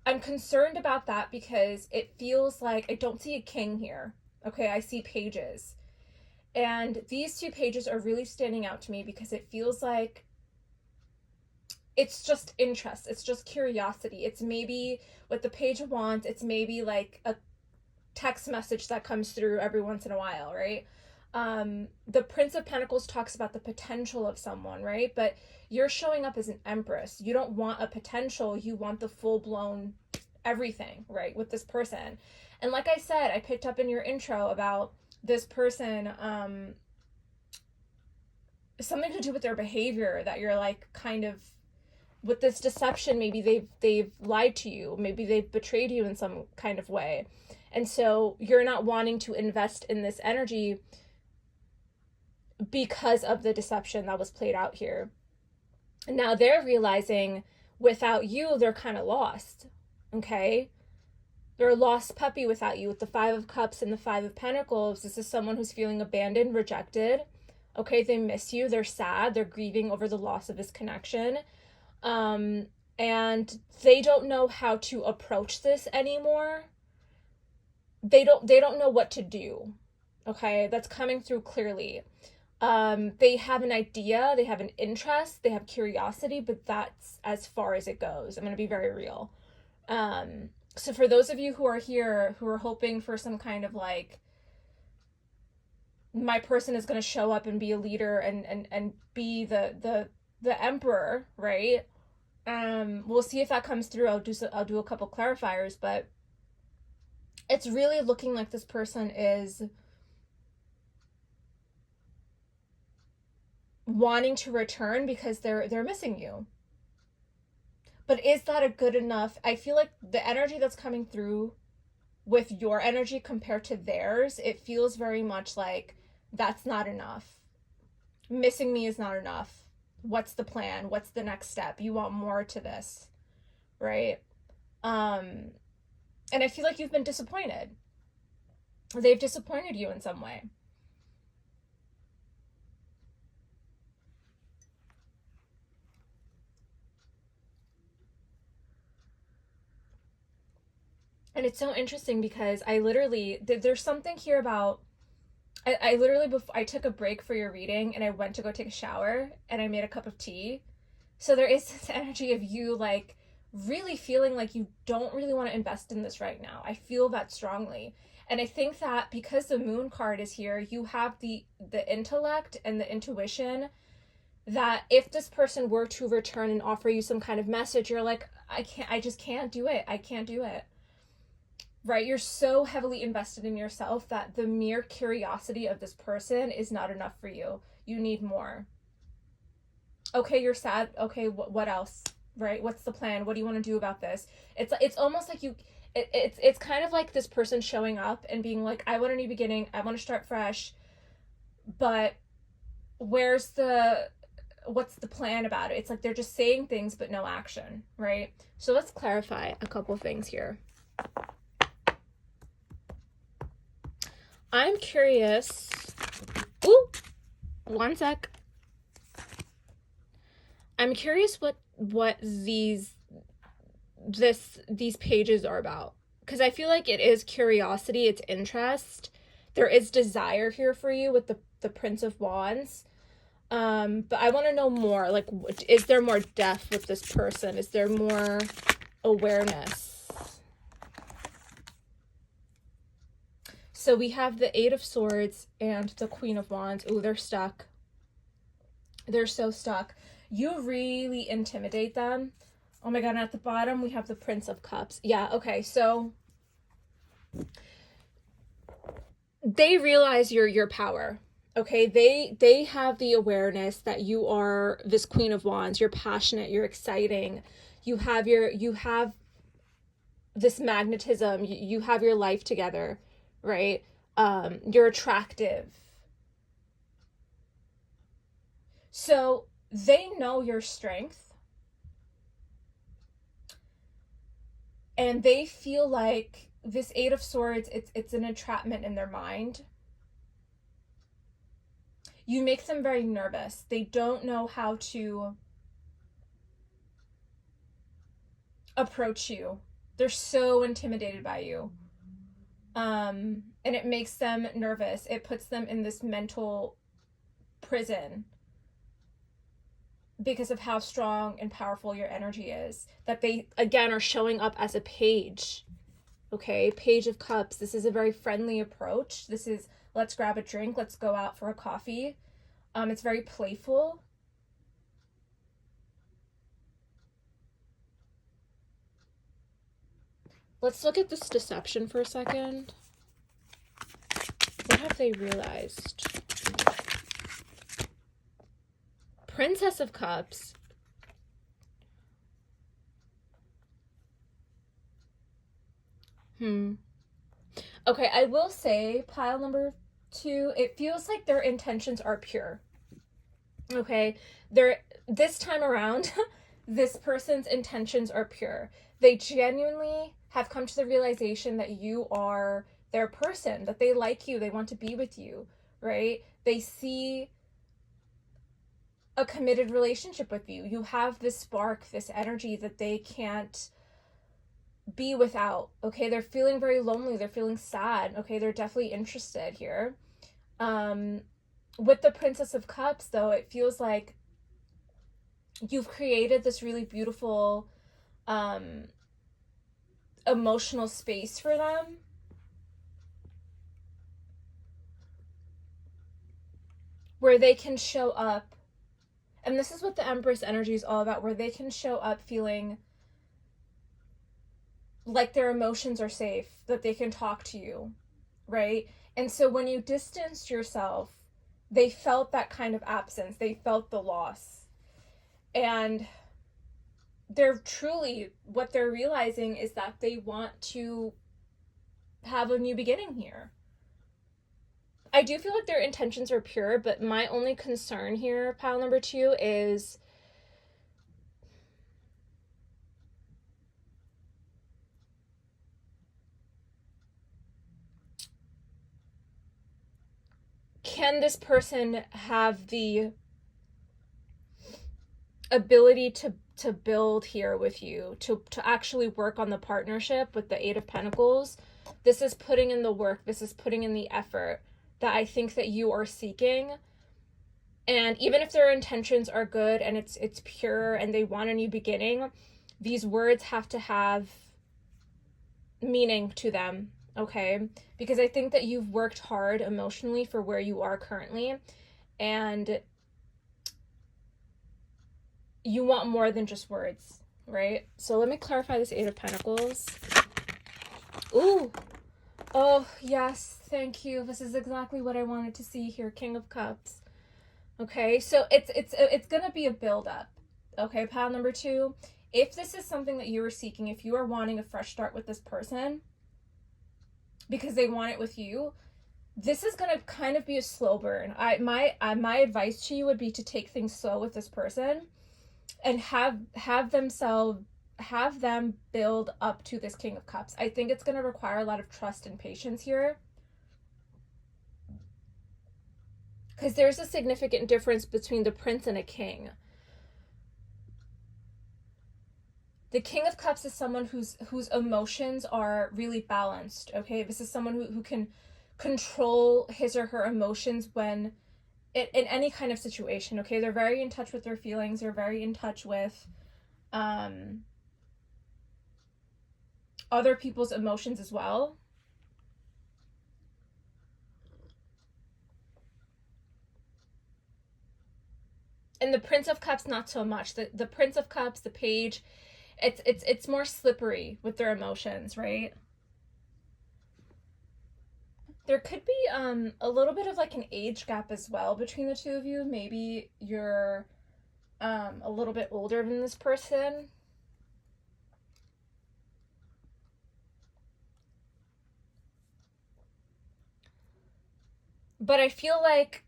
I'm concerned about that because it feels like I don't see a king here. Okay, I see pages. And these two pages are really standing out to me because it feels like it's just interest. It's just curiosity. It's maybe what the page wants. It's maybe like a text message that comes through every once in a while, right? The Prince of Pentacles talks about the potential of someone, right? But you're showing up as an empress. You don't want a potential. You want the full-blown everything, right, with this person. And like I said, I picked up in your intro about this person, something to do with their behavior, that you're like kind of with this deception. Maybe they've lied to you, maybe they've betrayed you in some kind of way, and so you're not wanting to invest in this energy because of the deception that was played out here. And now they're realizing without you they're kind of lost. Okay, they're a lost puppy without you. With the Five of Cups and the Five of Pentacles, this is someone who's feeling abandoned, rejected. Okay, they miss you, they're sad, they're grieving over the loss of this connection. And they don't know how to approach this anymore. They don't know what to do. Okay, that's coming through clearly. They have an idea, they have an interest, they have curiosity, but that's as far as it goes. I'm going to be very real. So for those of you who are here, who are hoping for some kind of like, my person is going to show up and be a leader and be the emperor, right? We'll see if that comes through. I'll do a couple clarifiers, but it's really looking like this person is wanting to return because they're missing you. But is that a good enough? I feel like the energy that's coming through with your energy compared to theirs, it feels very much like that's not enough. Missing me is not enough. What's the plan? What's the next step? You want more to this, right? And I feel like you've been disappointed. They've disappointed you in some way. And it's so interesting because I literally, there's something here about, I literally, before I took a break for your reading and I went to go take a shower and I made a cup of tea. So there is this energy of you like really feeling like you don't really want to invest in this right now. I feel that strongly. And I think that because the moon card is here, you have the intellect and the intuition that if this person were to return and offer you some kind of message, you're like, I just can't do it. I can't do it. Right? You're so heavily invested in yourself that the mere curiosity of this person is not enough for you. You need more. Okay, you're sad. Okay, what else? Right? What's the plan? What do you want to do about this? It's almost like it's kind of like this person showing up and being like, I want a new beginning. I want to start fresh. But what's the plan about it? It's like they're just saying things but no action, right? So let's clarify a couple things here. I'm curious. Ooh, one sec. I'm curious what these pages are about, because I feel like it is curiosity, it's interest. There is desire here for you with the Prince of Wands. But I want to know more. Like, is there more depth with this person? Is there more awareness? So we have the Eight of Swords and the Queen of Wands. Ooh, they're stuck. They're so stuck. You really intimidate them. Oh my God, and at the bottom we have the Prince of Cups. Yeah, okay, so they realize your power. Okay, they have the awareness that you are this Queen of Wands. You're passionate, you're exciting. You have this magnetism. You have your life together, right? You're attractive. So they know your strength. And they feel like this Eight of Swords, it's an entrapment in their mind. You make them very nervous. They don't know how to approach you. They're so intimidated by you. And it makes them nervous. It puts them in this mental prison because of how strong and powerful your energy is. That they, again, are showing up as a page. Okay, Page of Cups. This is a very friendly approach. This is, let's grab a drink, let's go out for a coffee. It's very playful. Let's look at this deception for a second. What have they realized? Princess of Cups. Okay, I will say, pile number 2, it feels like their intentions are pure. Okay, this time around, this person's intentions are pure. They genuinely have come to the realization that you are their person, that they like you, they want to be with you, right? They see a committed relationship with you. You have this spark, this energy that they can't be without. Okay, they're feeling very lonely, they're feeling sad. Okay, they're definitely interested here. With the Princess of Cups, though, it feels like you've created this really beautiful emotional space for them. Where they can show up, and this is what the Empress energy is all about, where they can show up feeling like their emotions are safe, that they can talk to you, right? And so when you distanced yourself, they felt that kind of absence. They felt the loss. And what they're realizing is that they want to have a new beginning here. I do feel like their intentions are pure, but my only concern here, pile number 2, is can this person have the ability to build here with you, to actually work on the partnership with the Eight of Pentacles? This is putting in the work, this is putting in the effort that I think that you are seeking. And even if their intentions are good and it's pure and they want a new beginning, these words have to have meaning to them, okay? Because I think that you've worked hard emotionally for where you are currently, and you want more than just words, right? So let me clarify this Eight of Pentacles. Ooh. Oh, yes. Thank you. This is exactly what I wanted to see here. King of Cups. Okay, so it's gonna be a build up. Okay, pile number two. If this is something that you are seeking, if you are wanting a fresh start with this person because they want it with you, this is gonna kind of be a slow burn. My advice to you would be to take things slow with this person and have them build up to this King of Cups. I think it's gonna require a lot of trust and patience here. Because there's a significant difference between the prince and a king. The King of Cups is someone whose emotions are really balanced. Okay, this is someone who can control his or her emotions when in any kind of situation. Okay, they're very in touch with their feelings. They're very in touch with other people's emotions as well. And the Prince of Cups, not so much. The Prince of Cups, the Page, it's more slippery with their emotions, right? There could be a little bit of like an age gap as well between the two of you. Maybe you're a little bit older than this person. But I feel like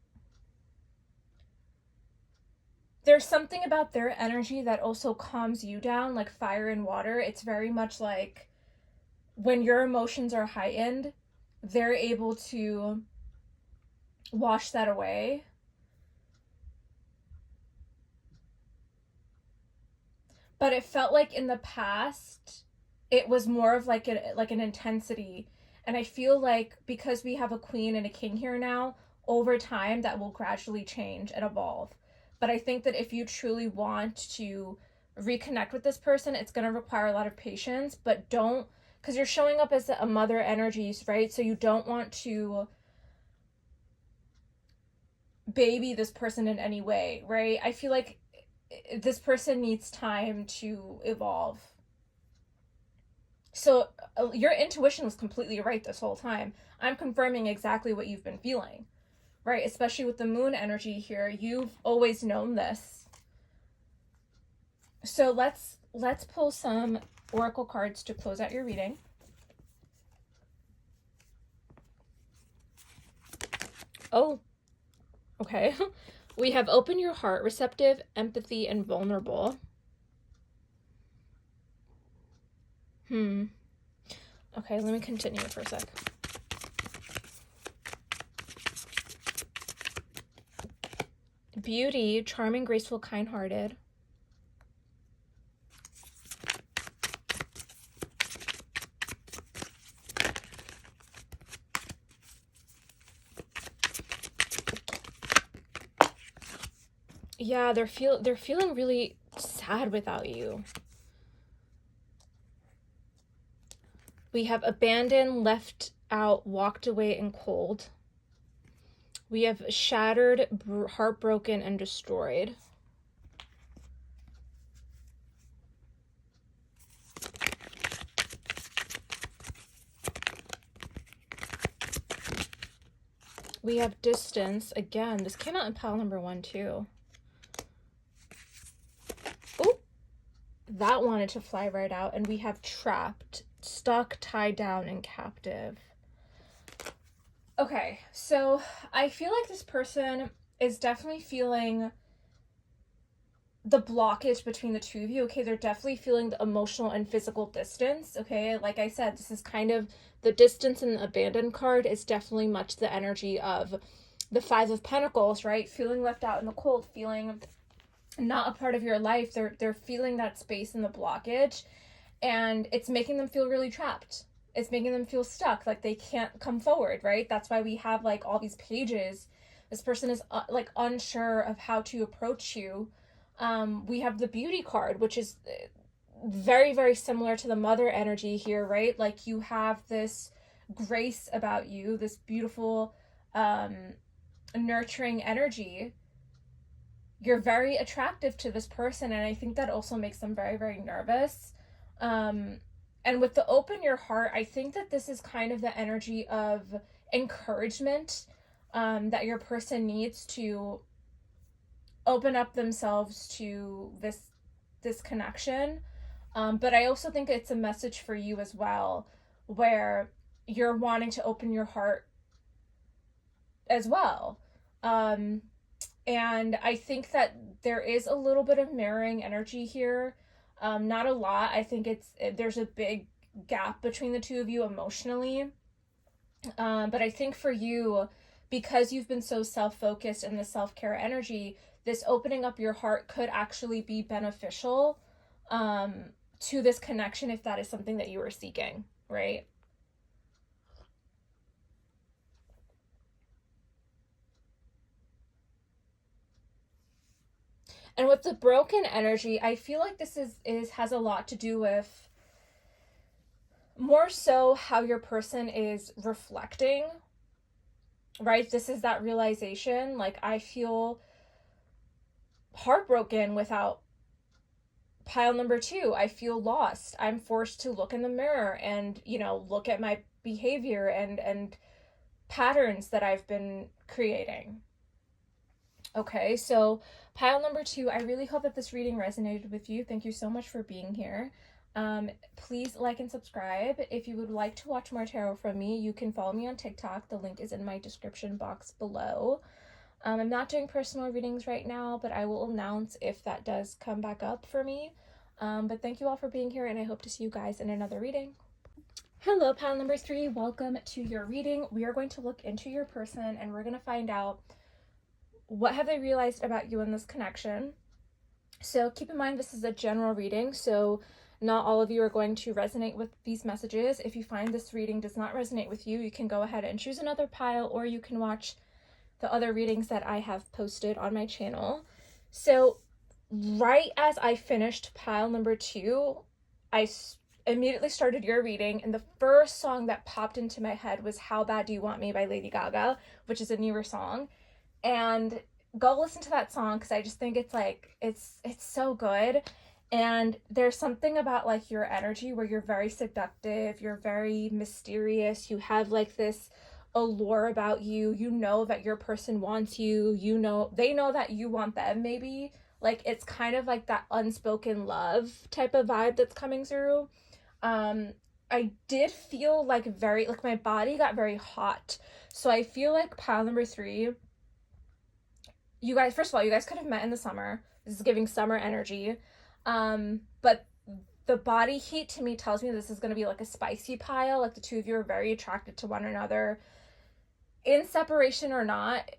there's something about their energy that also calms you down, like fire and water. It's very much like when your emotions are heightened, they're able to wash that away. But it felt like in the past it was more of like an intensity, and I feel like because we have a queen and a king here now, over time that will gradually change and evolve. But I think that if you truly want to reconnect with this person, it's going to require a lot of patience, but don't, because you're showing up as a mother energies, right? So you don't want to baby this person in any way, right? I feel like this person needs time to evolve. So your intuition was completely right this whole time. I'm confirming exactly what you've been feeling, right? Especially with the moon energy here. You've always known this. So let's pull some oracle cards to close out your reading. Oh, okay. We have open your heart, receptive, empathy, and vulnerable. Okay, let me continue for a sec. Beauty, charming, graceful, kind-hearted. Yeah, they're feeling really sad without you. We have abandoned, left out, walked away, and cold. We have shattered, heartbroken, and destroyed. We have distance. Again, this came out in pile number 1 too. Oh, that wanted to fly right out. And we have trapped, stuck, tied down, and captive. Okay, so I feel like this person is definitely feeling the blockage between the two of you. Okay, they're definitely feeling the emotional and physical distance. Okay, like I said, this is kind of the distance in the abandoned card is definitely much the energy of the Five of Pentacles, right? Feeling left out in the cold, feeling not a part of your life. They're feeling that space and the blockage, and it's making them feel really trapped. It's making them feel stuck, like they can't come forward, right? That's why we have like all these pages. This person is like unsure of how to approach you. We have the beauty card, which is very, very similar to the mother energy here, right? Like you have this grace about you, this beautiful, nurturing energy. You're very attractive to this person, and I think that also makes them very, very nervous. And with the open your heart, I think that this is kind of the energy of encouragement that your person needs to open up themselves to this connection. But I also think it's a message for you as well, where you're wanting to open your heart as well. And I think that there is a little bit of mirroring energy here. Not a lot. I think there's a big gap between the two of you emotionally. But I think for you, because you've been so self-focused in the self-care energy, this opening up your heart could actually be beneficial to this connection if that is something that you are seeking, right? And with the broken energy, I feel like this has a lot to do with more so how your person is reflecting, right? This is that realization. Like, I feel heartbroken without pile number 2. I feel lost. I'm forced to look in the mirror and, look at my behavior and patterns that I've been creating. Okay, so pile number 2, I really hope that this reading resonated with you. Thank you so much for being here. Please like and subscribe. If you would like to watch more tarot from me, you can follow me on TikTok. The link is in my description box below. I'm not doing personal readings right now, but I will announce if that does come back up for me. But thank you all for being here, and I hope to see you guys in another reading. Hello, pile number 3. Welcome to your reading. We are going to look into your person, and we're going to find out what have they realized about you in this connection. So keep in mind, this is a general reading, so not all of you are going to resonate with these messages. If you find this reading does not resonate with you, you can go ahead and choose another pile, or you can watch the other readings that I have posted on my channel. So right as I finished pile number 2, I immediately started your reading, and the first song that popped into my head was How Bad Do You Want Me by Lady Gaga, which is a newer song. And go listen to that song, because I just think it's so good. And there's something about like your energy where you're very seductive, you're very mysterious, you have like this allure about you. You know that your person wants you, they know that you want them, maybe. Like, it's kind of like that unspoken love type of vibe that's coming through. I did feel like my body got very hot. So I feel like pile number 3, you guys, first of all, you guys could have met in the summer. This is giving summer energy. But the body heat to me tells me this is going to be like a spicy pile. Like, the two of you are very attracted to one another. In separation or not,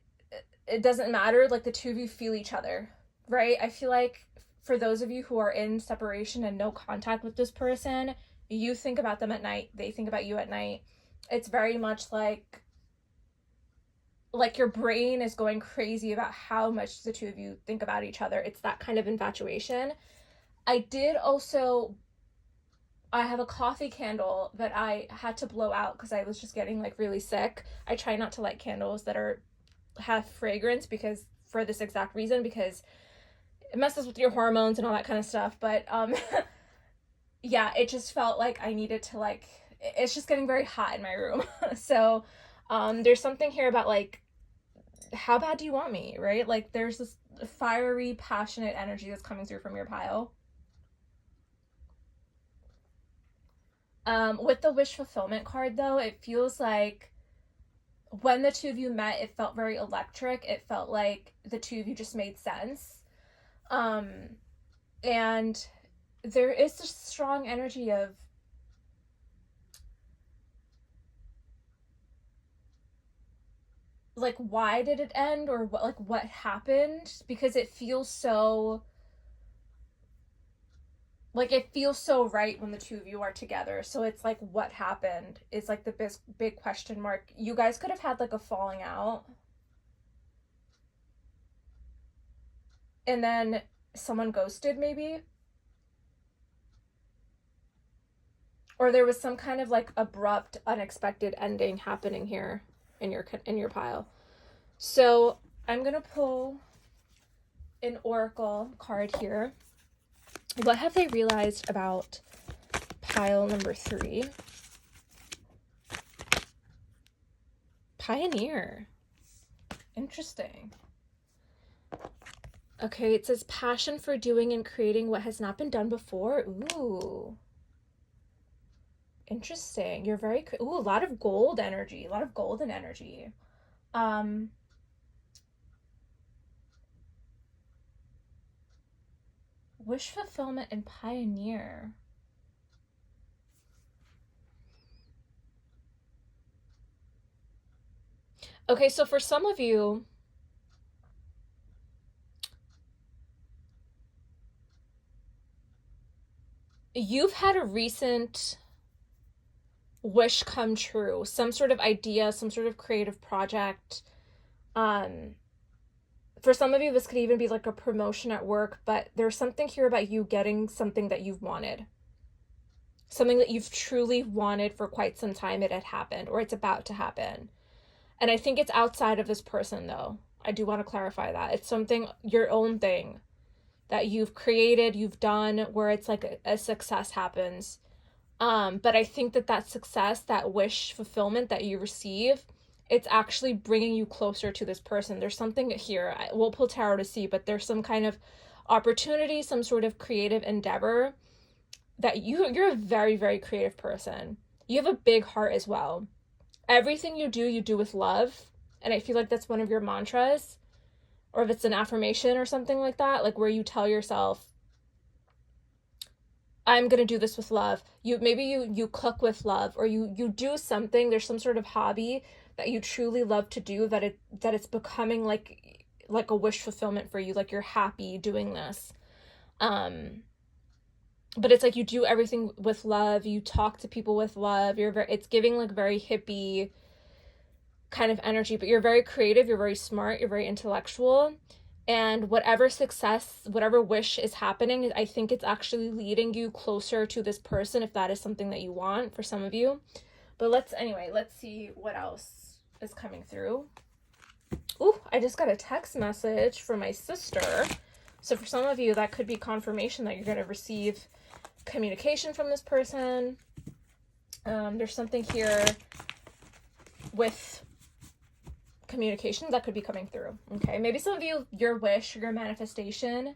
it doesn't matter. Like, the two of you feel each other, right? I feel like for those of you who are in separation and no contact with this person, you think about them at night, they think about you at night. It's very much like your brain is going crazy about how much the two of you think about each other. It's that kind of infatuation. I have a coffee candle that I had to blow out because I was just getting like really sick. I try not to light candles that have fragrance, because for this exact reason, because it messes with your hormones and all that kind of stuff. But yeah, it just felt like I needed to it's just getting very hot in my room. So there's something here about like, how bad do you want me, right? Like, there's this fiery, passionate energy that's coming through from your pile. With the wish fulfillment card, though, it feels like when the two of you met, it felt very electric. It felt like the two of you just made sense. And there is this strong energy of like, why did it end, or what happened? Because it feels so right when the two of you are together. So it's like, what happened is like the big question mark. You guys could have had like a falling out, and then someone ghosted, maybe, or there was some kind of like abrupt, unexpected ending happening here in your pile. So I'm gonna pull an oracle card here. What have they realized about pile number 3? Pioneer. Interesting. Okay, it says passion for doing and creating what has not been done before. Ooh. Interesting. You're very, ooh, a lot of gold energy, a lot of golden energy. Um, wish fulfillment and pioneer. Okay, so for some of you, you've had a recent wish come true, some sort of idea, some sort of creative project. Um, for some of you, this could even be like a promotion at work, but there's something here about you getting something that you've wanted. Something that you've truly wanted for quite some time. It had happened, or it's about to happen. And I think it's outside of this person, though. I do want to clarify that. It's something, your own thing that you've created, you've done, where it's like a success happens. But I think that that success, that wish fulfillment that you receive, it's actually bringing you closer to this person. There's something here. We'll pull tarot to see, but there's some kind of opportunity, some sort of creative endeavor that you're a very, very creative person. You have a big heart as well. Everything you do with love. And I feel like that's one of your mantras, or if it's an affirmation or something like that, like where you tell yourself, I'm gonna do this with love. You cook with love, or you do something. There's some sort of hobby that you truly love to do, that it's becoming like a wish fulfillment for you. Like you're happy doing this. Um, but it's like you do everything with love. You talk to people with love. It's giving like very hippie kind of energy, but you're very creative. You're very smart. You're very intellectual. And whatever success, whatever wish is happening, I think it's actually leading you closer to this person, if that is something that you want for some of you. But let's see what else is coming through. Ooh, I just got a text message from my sister. So for some of you, that could be confirmation that you're going to receive communication from this person. There's something here with communication that could be coming through. Okay, maybe some of you, your wish, your manifestation.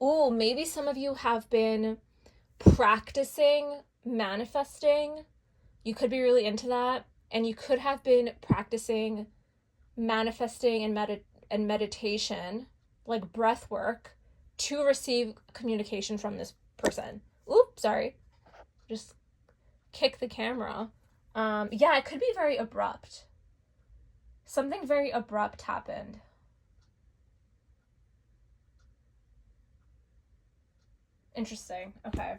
Ooh, maybe some of you have been practicing manifesting. You could be really into that, and you could have been practicing manifesting and meditation, like breath work, to receive communication from this person. Oops, sorry. Just kick the camera. Yeah, it could be very abrupt. Something very abrupt happened. Interesting. Okay.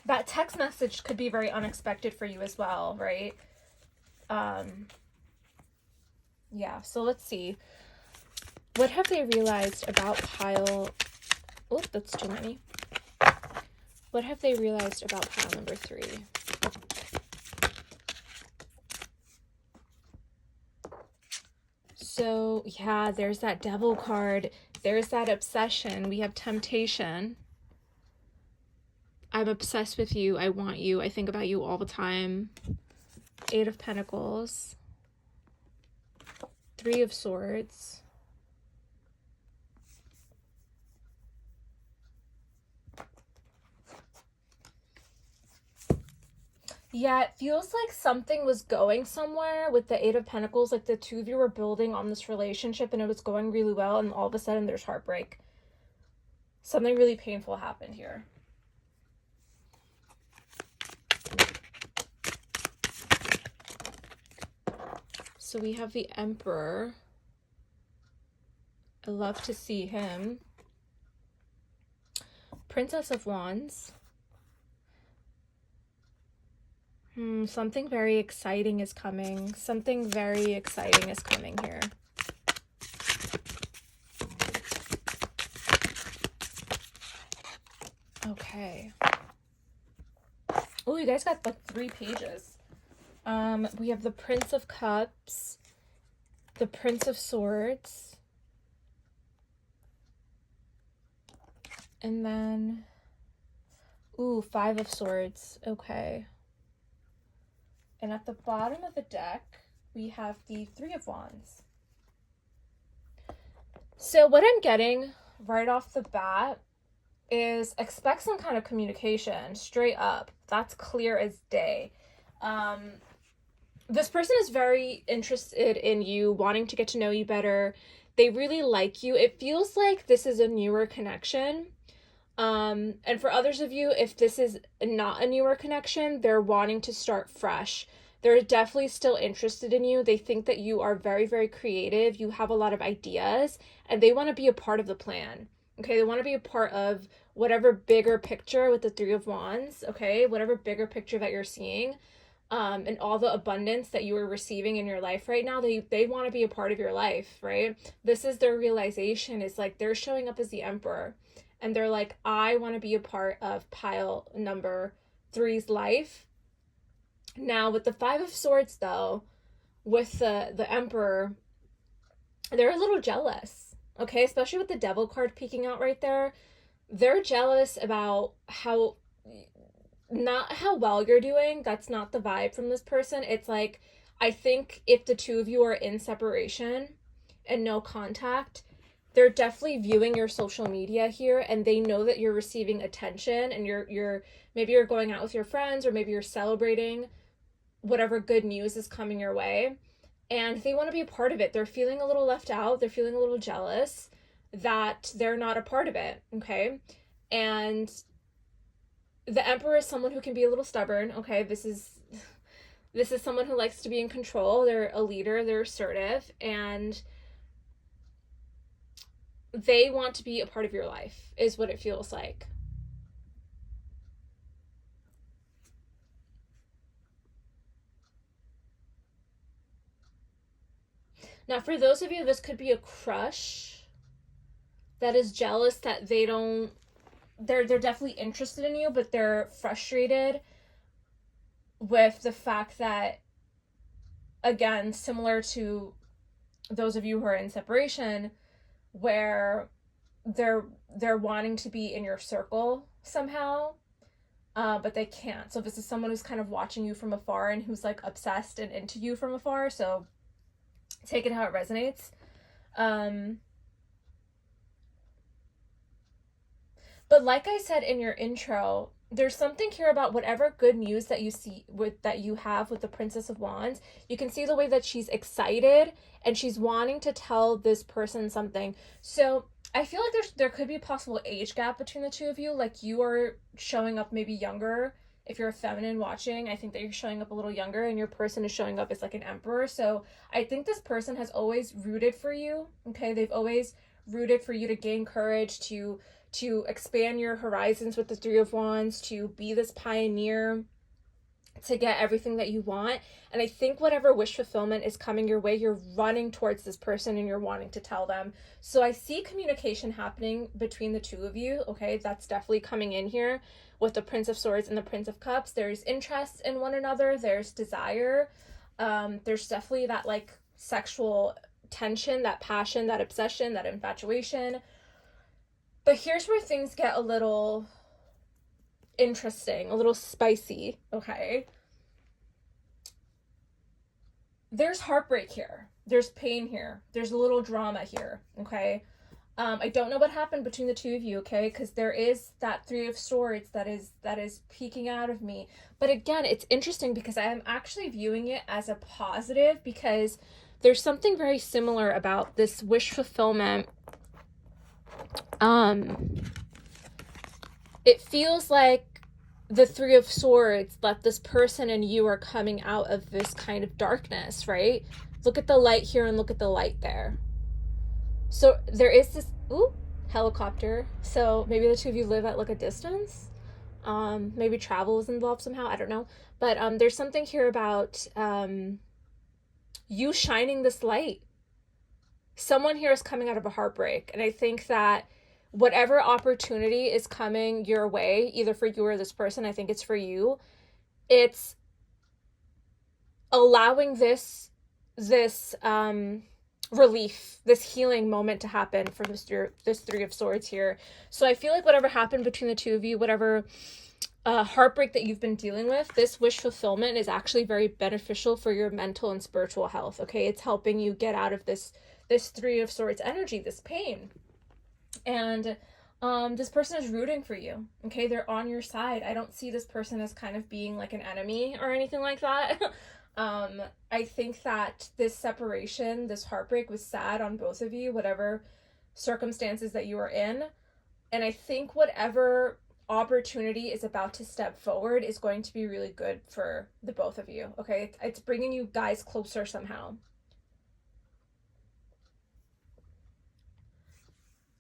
That text message could be very unexpected for you as well, right? Yeah, so let's see. What have they realized about pile... Oh, that's too many. What have they realized about pile number 3? So, yeah, there's that devil card. There's that obsession. We have temptation. I'm obsessed with you. I want you. I think about you all the time. 8 of Pentacles. 3 of Swords. Yeah, it feels like something was going somewhere with the 8 of Pentacles. Like the two of you were building on this relationship and it was going really well, and all of a sudden there's heartbreak. Something really painful happened here. So we have the Emperor. I love to see him. Princess of Wands. Something very exciting is coming. Something very exciting is coming here. Okay. Oh, you guys got like 3 pages. We have the Prince of Cups, the Prince of Swords, and then, ooh, 5 of Swords. Okay. And at the bottom of the deck, we have the 3 of Wands. So what I'm getting right off the bat is expect some kind of communication straight up. That's clear as day. Um, this person is very interested in you, wanting to get to know you better. They really like you. It feels like this is a newer connection. And for others of you, if this is not a newer connection, they're wanting to start fresh. They're definitely still interested in you. They think that you are very, very creative. You have a lot of ideas, and they want to be a part of the plan. Okay, they want to be a part of whatever bigger picture with the Three of Wands, okay? Whatever bigger picture that you're seeing, and all the abundance that you are receiving in your life right now, they want to be a part of your life, right? This is their realization. Is like they're showing up as the Emperor, and they're like, I want to be a part of pile number three's life. Now with the Five of Swords though, with the Emperor, they're a little jealous, okay? Especially with the Devil card peeking out right there. They're jealous about how, not how well you're doing. That's not the vibe from this person. It's like, I think if the two of you are in separation and no contact, they're definitely viewing your social media here, and they know that you're receiving attention, and you're maybe you're going out with your friends, or maybe you're celebrating whatever good news is coming your way, and they want to be a part of it. They're feeling a little left out. They're feeling a little jealous that they're not a part of it, okay? And the Emperor is someone who can be a little stubborn, okay? This is someone who likes to be in control. They're a leader, they're assertive, and they want to be a part of your life, is what it feels like. Now, for those of you, this could be a crush that is jealous that they don't, they're definitely interested in you, but they're frustrated with the fact that, again, similar to those of you who are in separation, where they're wanting to be in your circle somehow, but they can't. So this is someone who's kind of watching you from afar and who's like obsessed and into you from afar. So take it how it resonates. But like I said in your intro, there's something here about whatever good news that you see with that you have with the Princess of Wands. You can see the way that she's excited and she's wanting to tell this person something. So I feel like there could be a possible age gap between the two of you. Like you are showing up maybe younger. If you're a feminine watching, I think that you're showing up a little younger, and your person is showing up as like an emperor. So I think this person has always rooted for you. Okay, they've always rooted for you to gain courage, to expand your horizons with the Three of Wands, to be this pioneer, to get everything that you want. And I think whatever wish fulfillment is coming your way, you're running towards this person and you're wanting to tell them. So I see communication happening between the two of you, okay? That's definitely coming in here with the Prince of Swords and the Prince of Cups. There's interest in one another, there's desire. There's definitely that like sexual tension, that passion, that obsession, that infatuation. But here's where things get a little interesting, a little spicy, okay? There's heartbreak here. There's pain here. There's a little drama here, okay? I don't know what happened between the two of you, okay? Because there is that Three of Swords that is peeking out of me. But again, it's interesting because I am actually viewing it as a positive, because there's something very similar about this wish fulfillment. It feels like the Three of Swords, that this person and you are coming out of this kind of darkness, right? Look at the light here and look at the light there. So there is this, ooh, helicopter. So maybe the two of you live at like a distance. Maybe travel is involved somehow. I don't know. But there's something here about you shining this light. Someone here is coming out of a heartbreak. And I think that whatever opportunity is coming your way, either for you or this person, I think it's for you. It's allowing this relief, this healing moment to happen for this Three of Swords here. So I feel like whatever happened between the two of you, whatever heartbreak that you've been dealing with, this wish fulfillment is actually very beneficial for your mental and spiritual health, okay? It's helping you get out of this this Three of Swords energy, this pain. And this person is rooting for you. Okay, they're on your side. I don't see this person as kind of being like an enemy or anything like that. I think that this separation, this heartbreak was sad on both of you, whatever circumstances that you were in. And I think whatever opportunity is about to step forward is going to be really good for the both of you. Okay, it's bringing you guys closer somehow.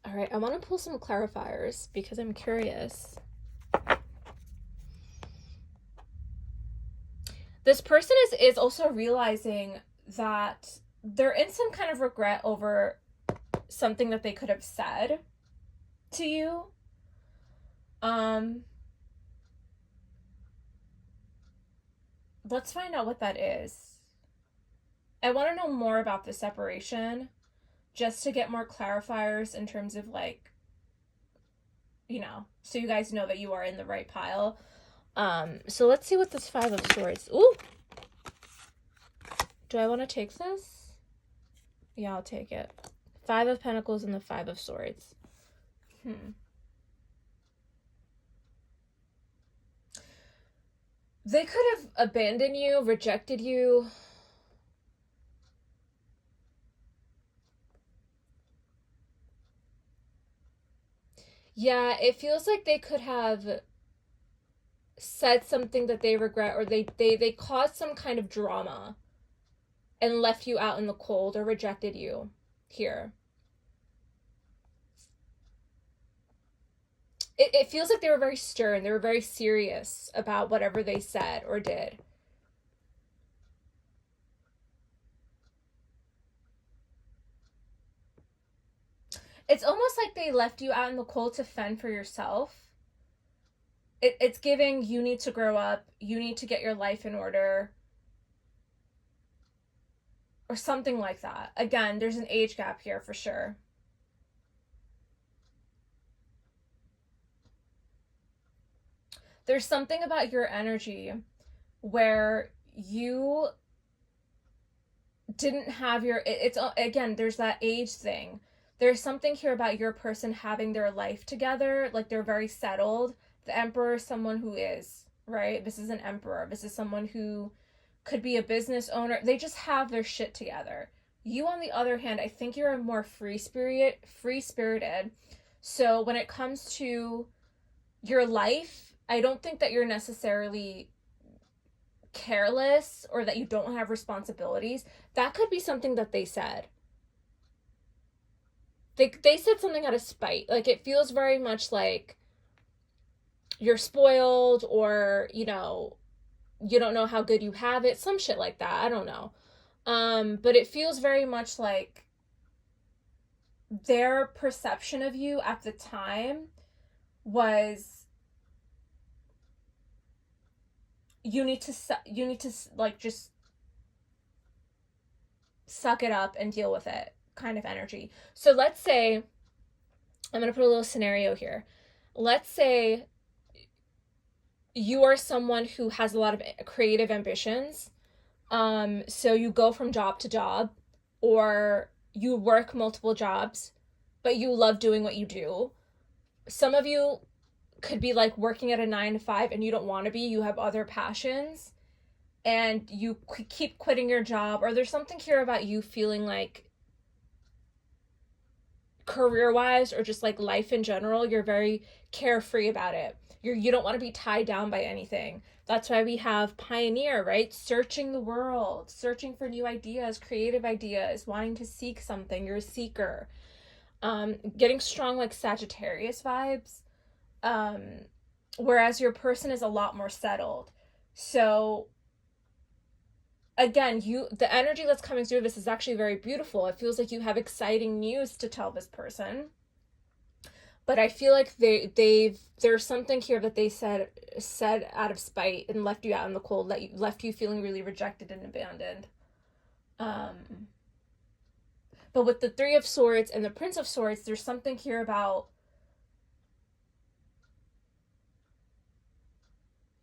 All right, I want to pull some clarifiers because I'm curious. This person is also realizing that they're in some kind of regret over something that they could have said to you. Let's find out what that is. I want to know more about the separation just to get more clarifiers in terms of like, so you guys know that you are in the right pile. So let's see what this Five of Swords. Ooh. Do I want to take this? Yeah, I'll take it. Five of Pentacles and the Five of Swords. They could have abandoned you, rejected you. Yeah, it feels like they could have said something that they regret, or they caused some kind of drama and left you out in the cold or rejected you here. It feels like they were very stern. They were very serious about whatever they said or did. It's almost like they left you out in the cold to fend for yourself. It's giving, you need to grow up. You need to get your life in order. Or something like that. Again, there's an age gap here for sure. There's something about your energy where you didn't have it's again, there's that age thing. There's something here about your person having their life together, like they're very settled. The Emperor is someone who is, right? This is an Emperor. This is someone who could be a business owner. They just have their shit together. You, on the other hand, I think you're a more free-spirited. So when it comes to your life, I don't think that you're necessarily careless or that you don't have responsibilities. That could be something that they said. They said something out of spite. Like, it feels very much like you're spoiled, or, you don't know how good you have it. Some shit like that. I don't know. But it feels very much like their perception of you at the time was, you need to like just suck it up and deal with it kind of energy. So let's say, I'm going to put a little scenario here. Let's say you are someone who has a lot of creative ambitions. So you go from job to job, or you work multiple jobs, but you love doing what you do. Some of you could be like working at a 9 to 5 and you don't want to be. You have other passions and you keep quitting your job, or there's something here about you feeling like career-wise or just like life in general, you're very carefree about it. You don't want to be tied down by anything. That's why we have pioneer, right? Searching the world, searching for new ideas, creative ideas, wanting to seek something. You're a seeker. Getting strong like Sagittarius vibes. Whereas your person is a lot more settled. So again, the energy that's coming through this is actually very beautiful. It feels like you have exciting news to tell this person. But I feel like there's something here that they said out of spite and left you out in the cold, left you feeling really rejected and abandoned. But with the Three of Swords and the Prince of Swords, there's something here about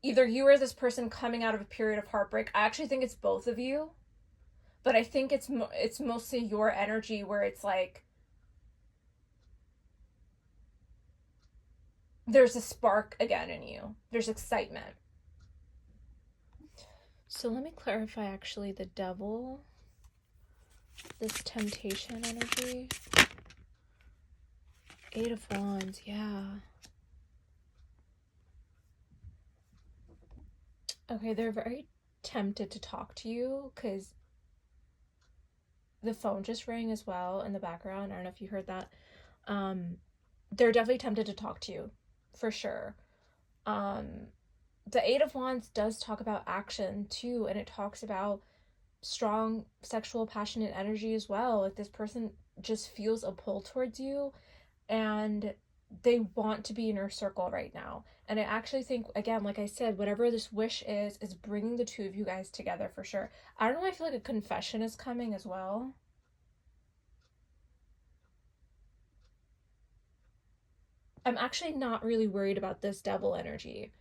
either you or this person coming out of a period of heartbreak. I actually think it's both of you. But I think it's mostly your energy where it's like there's a spark again in you. There's excitement. So let me clarify actually the devil, this temptation energy. 8 of Wands, yeah. Okay, they're very tempted to talk to you because the phone just rang as well in the background. I don't know if you heard that. They're definitely tempted to talk to you, for sure. The 8 of Wands does talk about action too, and it talks about strong sexual passionate energy as well. Like this person just feels a pull towards you and they want to be in your circle right now. And I actually think, again, like I said, whatever this wish is bringing the two of you guys together for sure. I don't know, I feel like a confession is coming as well. I'm actually not really worried about this devil energy.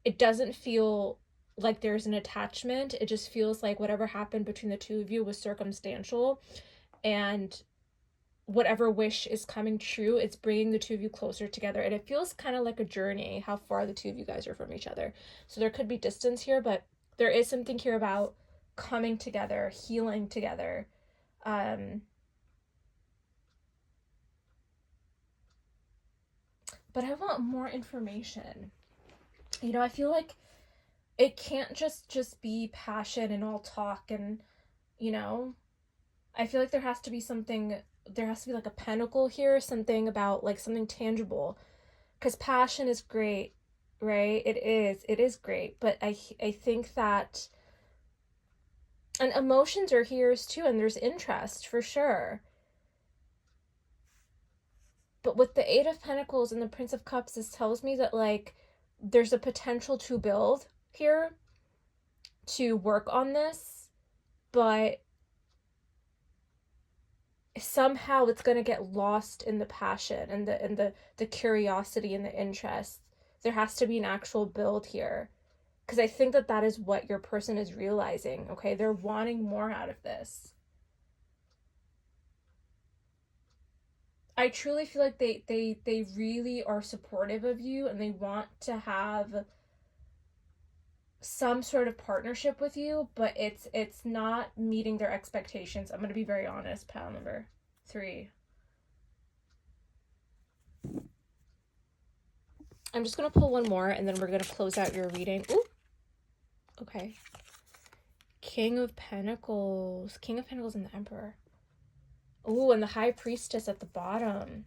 It doesn't feel like there's an attachment. It just feels like whatever happened between the two of you was circumstantial, and whatever wish is coming true, it's bringing the two of you closer together. And it feels kind of like a journey, how far the two of you guys are from each other. So there could be distance here, but there is something here about coming together, healing together. But I want more information. You know, I feel like it can't just be passion and all talk and, you know, I feel like there has to be something, there has to be like a pentacle here, something about like something tangible. Because passion is great, right? It is great. But I think that, and emotions are here too, and there's interest for sure. But with the 8 of Pentacles and the Prince of Cups, this tells me that like there's a potential to build here, to work on this, but somehow it's going to get lost in the passion and the curiosity and the interest. There has to be an actual build here, because I think that that is what your person is realizing. Okay, they're wanting more out of this. I truly feel like they really are supportive of you and they want to have some sort of partnership with you, but it's not meeting their expectations. I'm going to be very honest. Pile number 3. I'm just going to pull one more and then we're going to close out your reading. Ooh. Okay. King of Pentacles. King of Pentacles and the Emperor. Ooh, and the High Priestess at the bottom.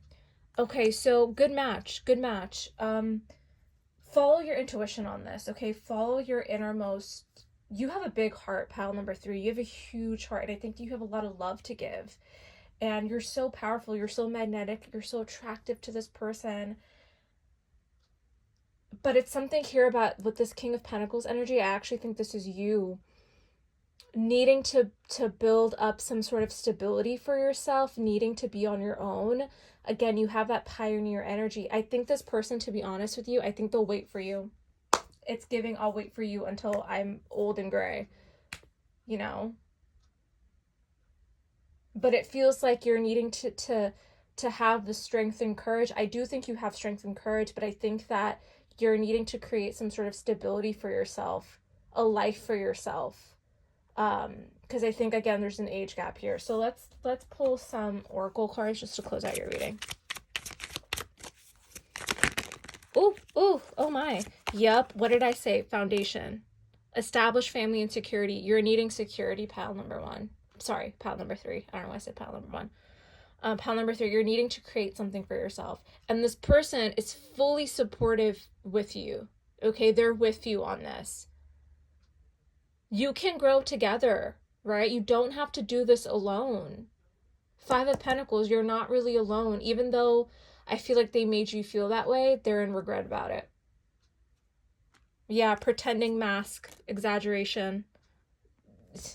Okay, so good match. Good match. Follow your intuition on this, okay? Follow your innermost. You have a big heart, pile number 3. You have a huge heart, and I think you have a lot of love to give. And you're so powerful. You're so magnetic. You're so attractive to this person. But it's something here about with this King of Pentacles energy. I actually think this is you needing to build up some sort of stability for yourself, needing to be on your own. Again, you have that pioneer energy. I think this person, to be honest with you, I think they'll wait for you. It's giving, I'll wait for you until I'm old and gray, you know? But it feels like you're needing to have the strength and courage. I do think you have strength and courage, but I think that you're needing to create some sort of stability for yourself, a life for yourself. Because I think, again, there's an age gap here. So let's pull some oracle cards just to close out your reading. Ooh, oh my. Yep, what did I say? Foundation. Establish family and security. You're needing security, pile number 1. Sorry, pile number 3. I don't know why I said pile number 1. Pile number 3, you're needing to create something for yourself. And this person is fully supportive with you. Okay, they're with you on this. You can grow together, right? You don't have to do this alone. 5 of Pentacles, you're not really alone. Even though I feel like they made you feel that way, they're in regret about it. Yeah, pretending, mask, exaggeration.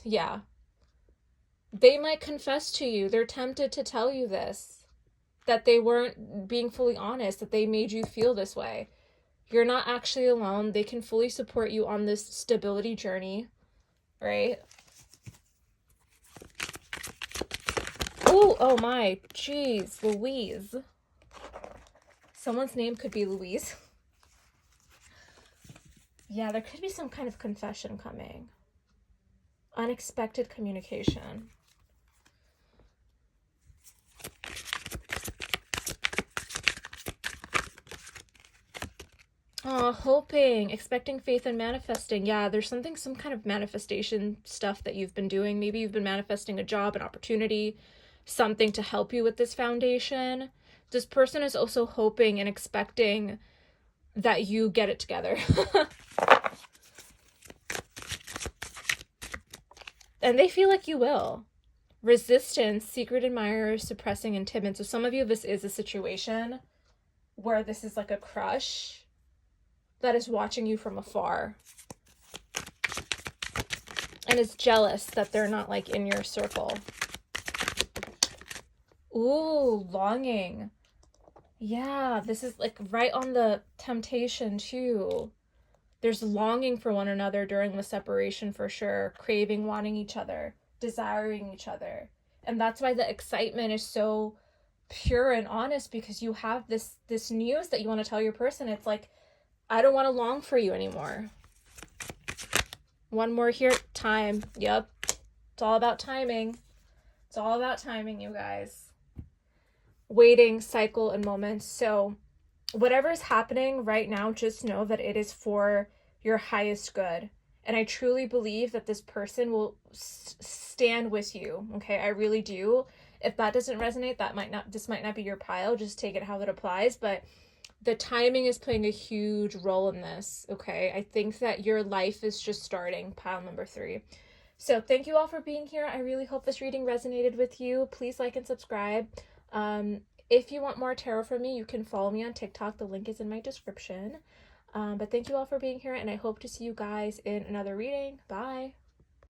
Yeah. They might confess to you. They're tempted to tell you this, that they weren't being fully honest, that they made you feel this way. You're not actually alone. They can fully support you on this stability journey, right? Oh my, jeez, Louise. Someone's name could be Louise. Yeah, there could be some kind of confession coming. Unexpected communication. Oh, hoping, expecting, faith, and manifesting. Yeah, there's some kind of manifestation stuff that you've been doing. Maybe you've been manifesting a job, an opportunity, something to help you with this foundation. This person is also hoping and expecting that you get it together. And they feel like you will. Resistance, secret admirers, suppressing, and timid. So some of you, this is a situation where this is like a crush that is watching you from afar and is jealous that they're not like in your circle. Ooh, longing. Yeah, this is like right on the temptation too. There's longing for one another during the separation for sure, craving, wanting each other, desiring each other. And that's why the excitement is so pure and honest, because you have this news that you want to tell your person. It's like, I don't want to long for you anymore. One more here. Time. Yep. It's all about timing. It's all about timing, you guys. Waiting, cycle, and moments. So whatever is happening right now, just know that it is for your highest good. And I truly believe that this person will stand with you. Okay, I really do. If that doesn't resonate, this might not be your pile. Just take it how it applies. But the timing is playing a huge role in this. Okay, I think that your life is just starting. Pile number 3. So thank you all for being here. I really hope this reading resonated with you. Please like and subscribe. If you want more tarot from me, you can follow me on TikTok. The link is in my description. But thank you all for being here, and I hope to see you guys in another reading. Bye.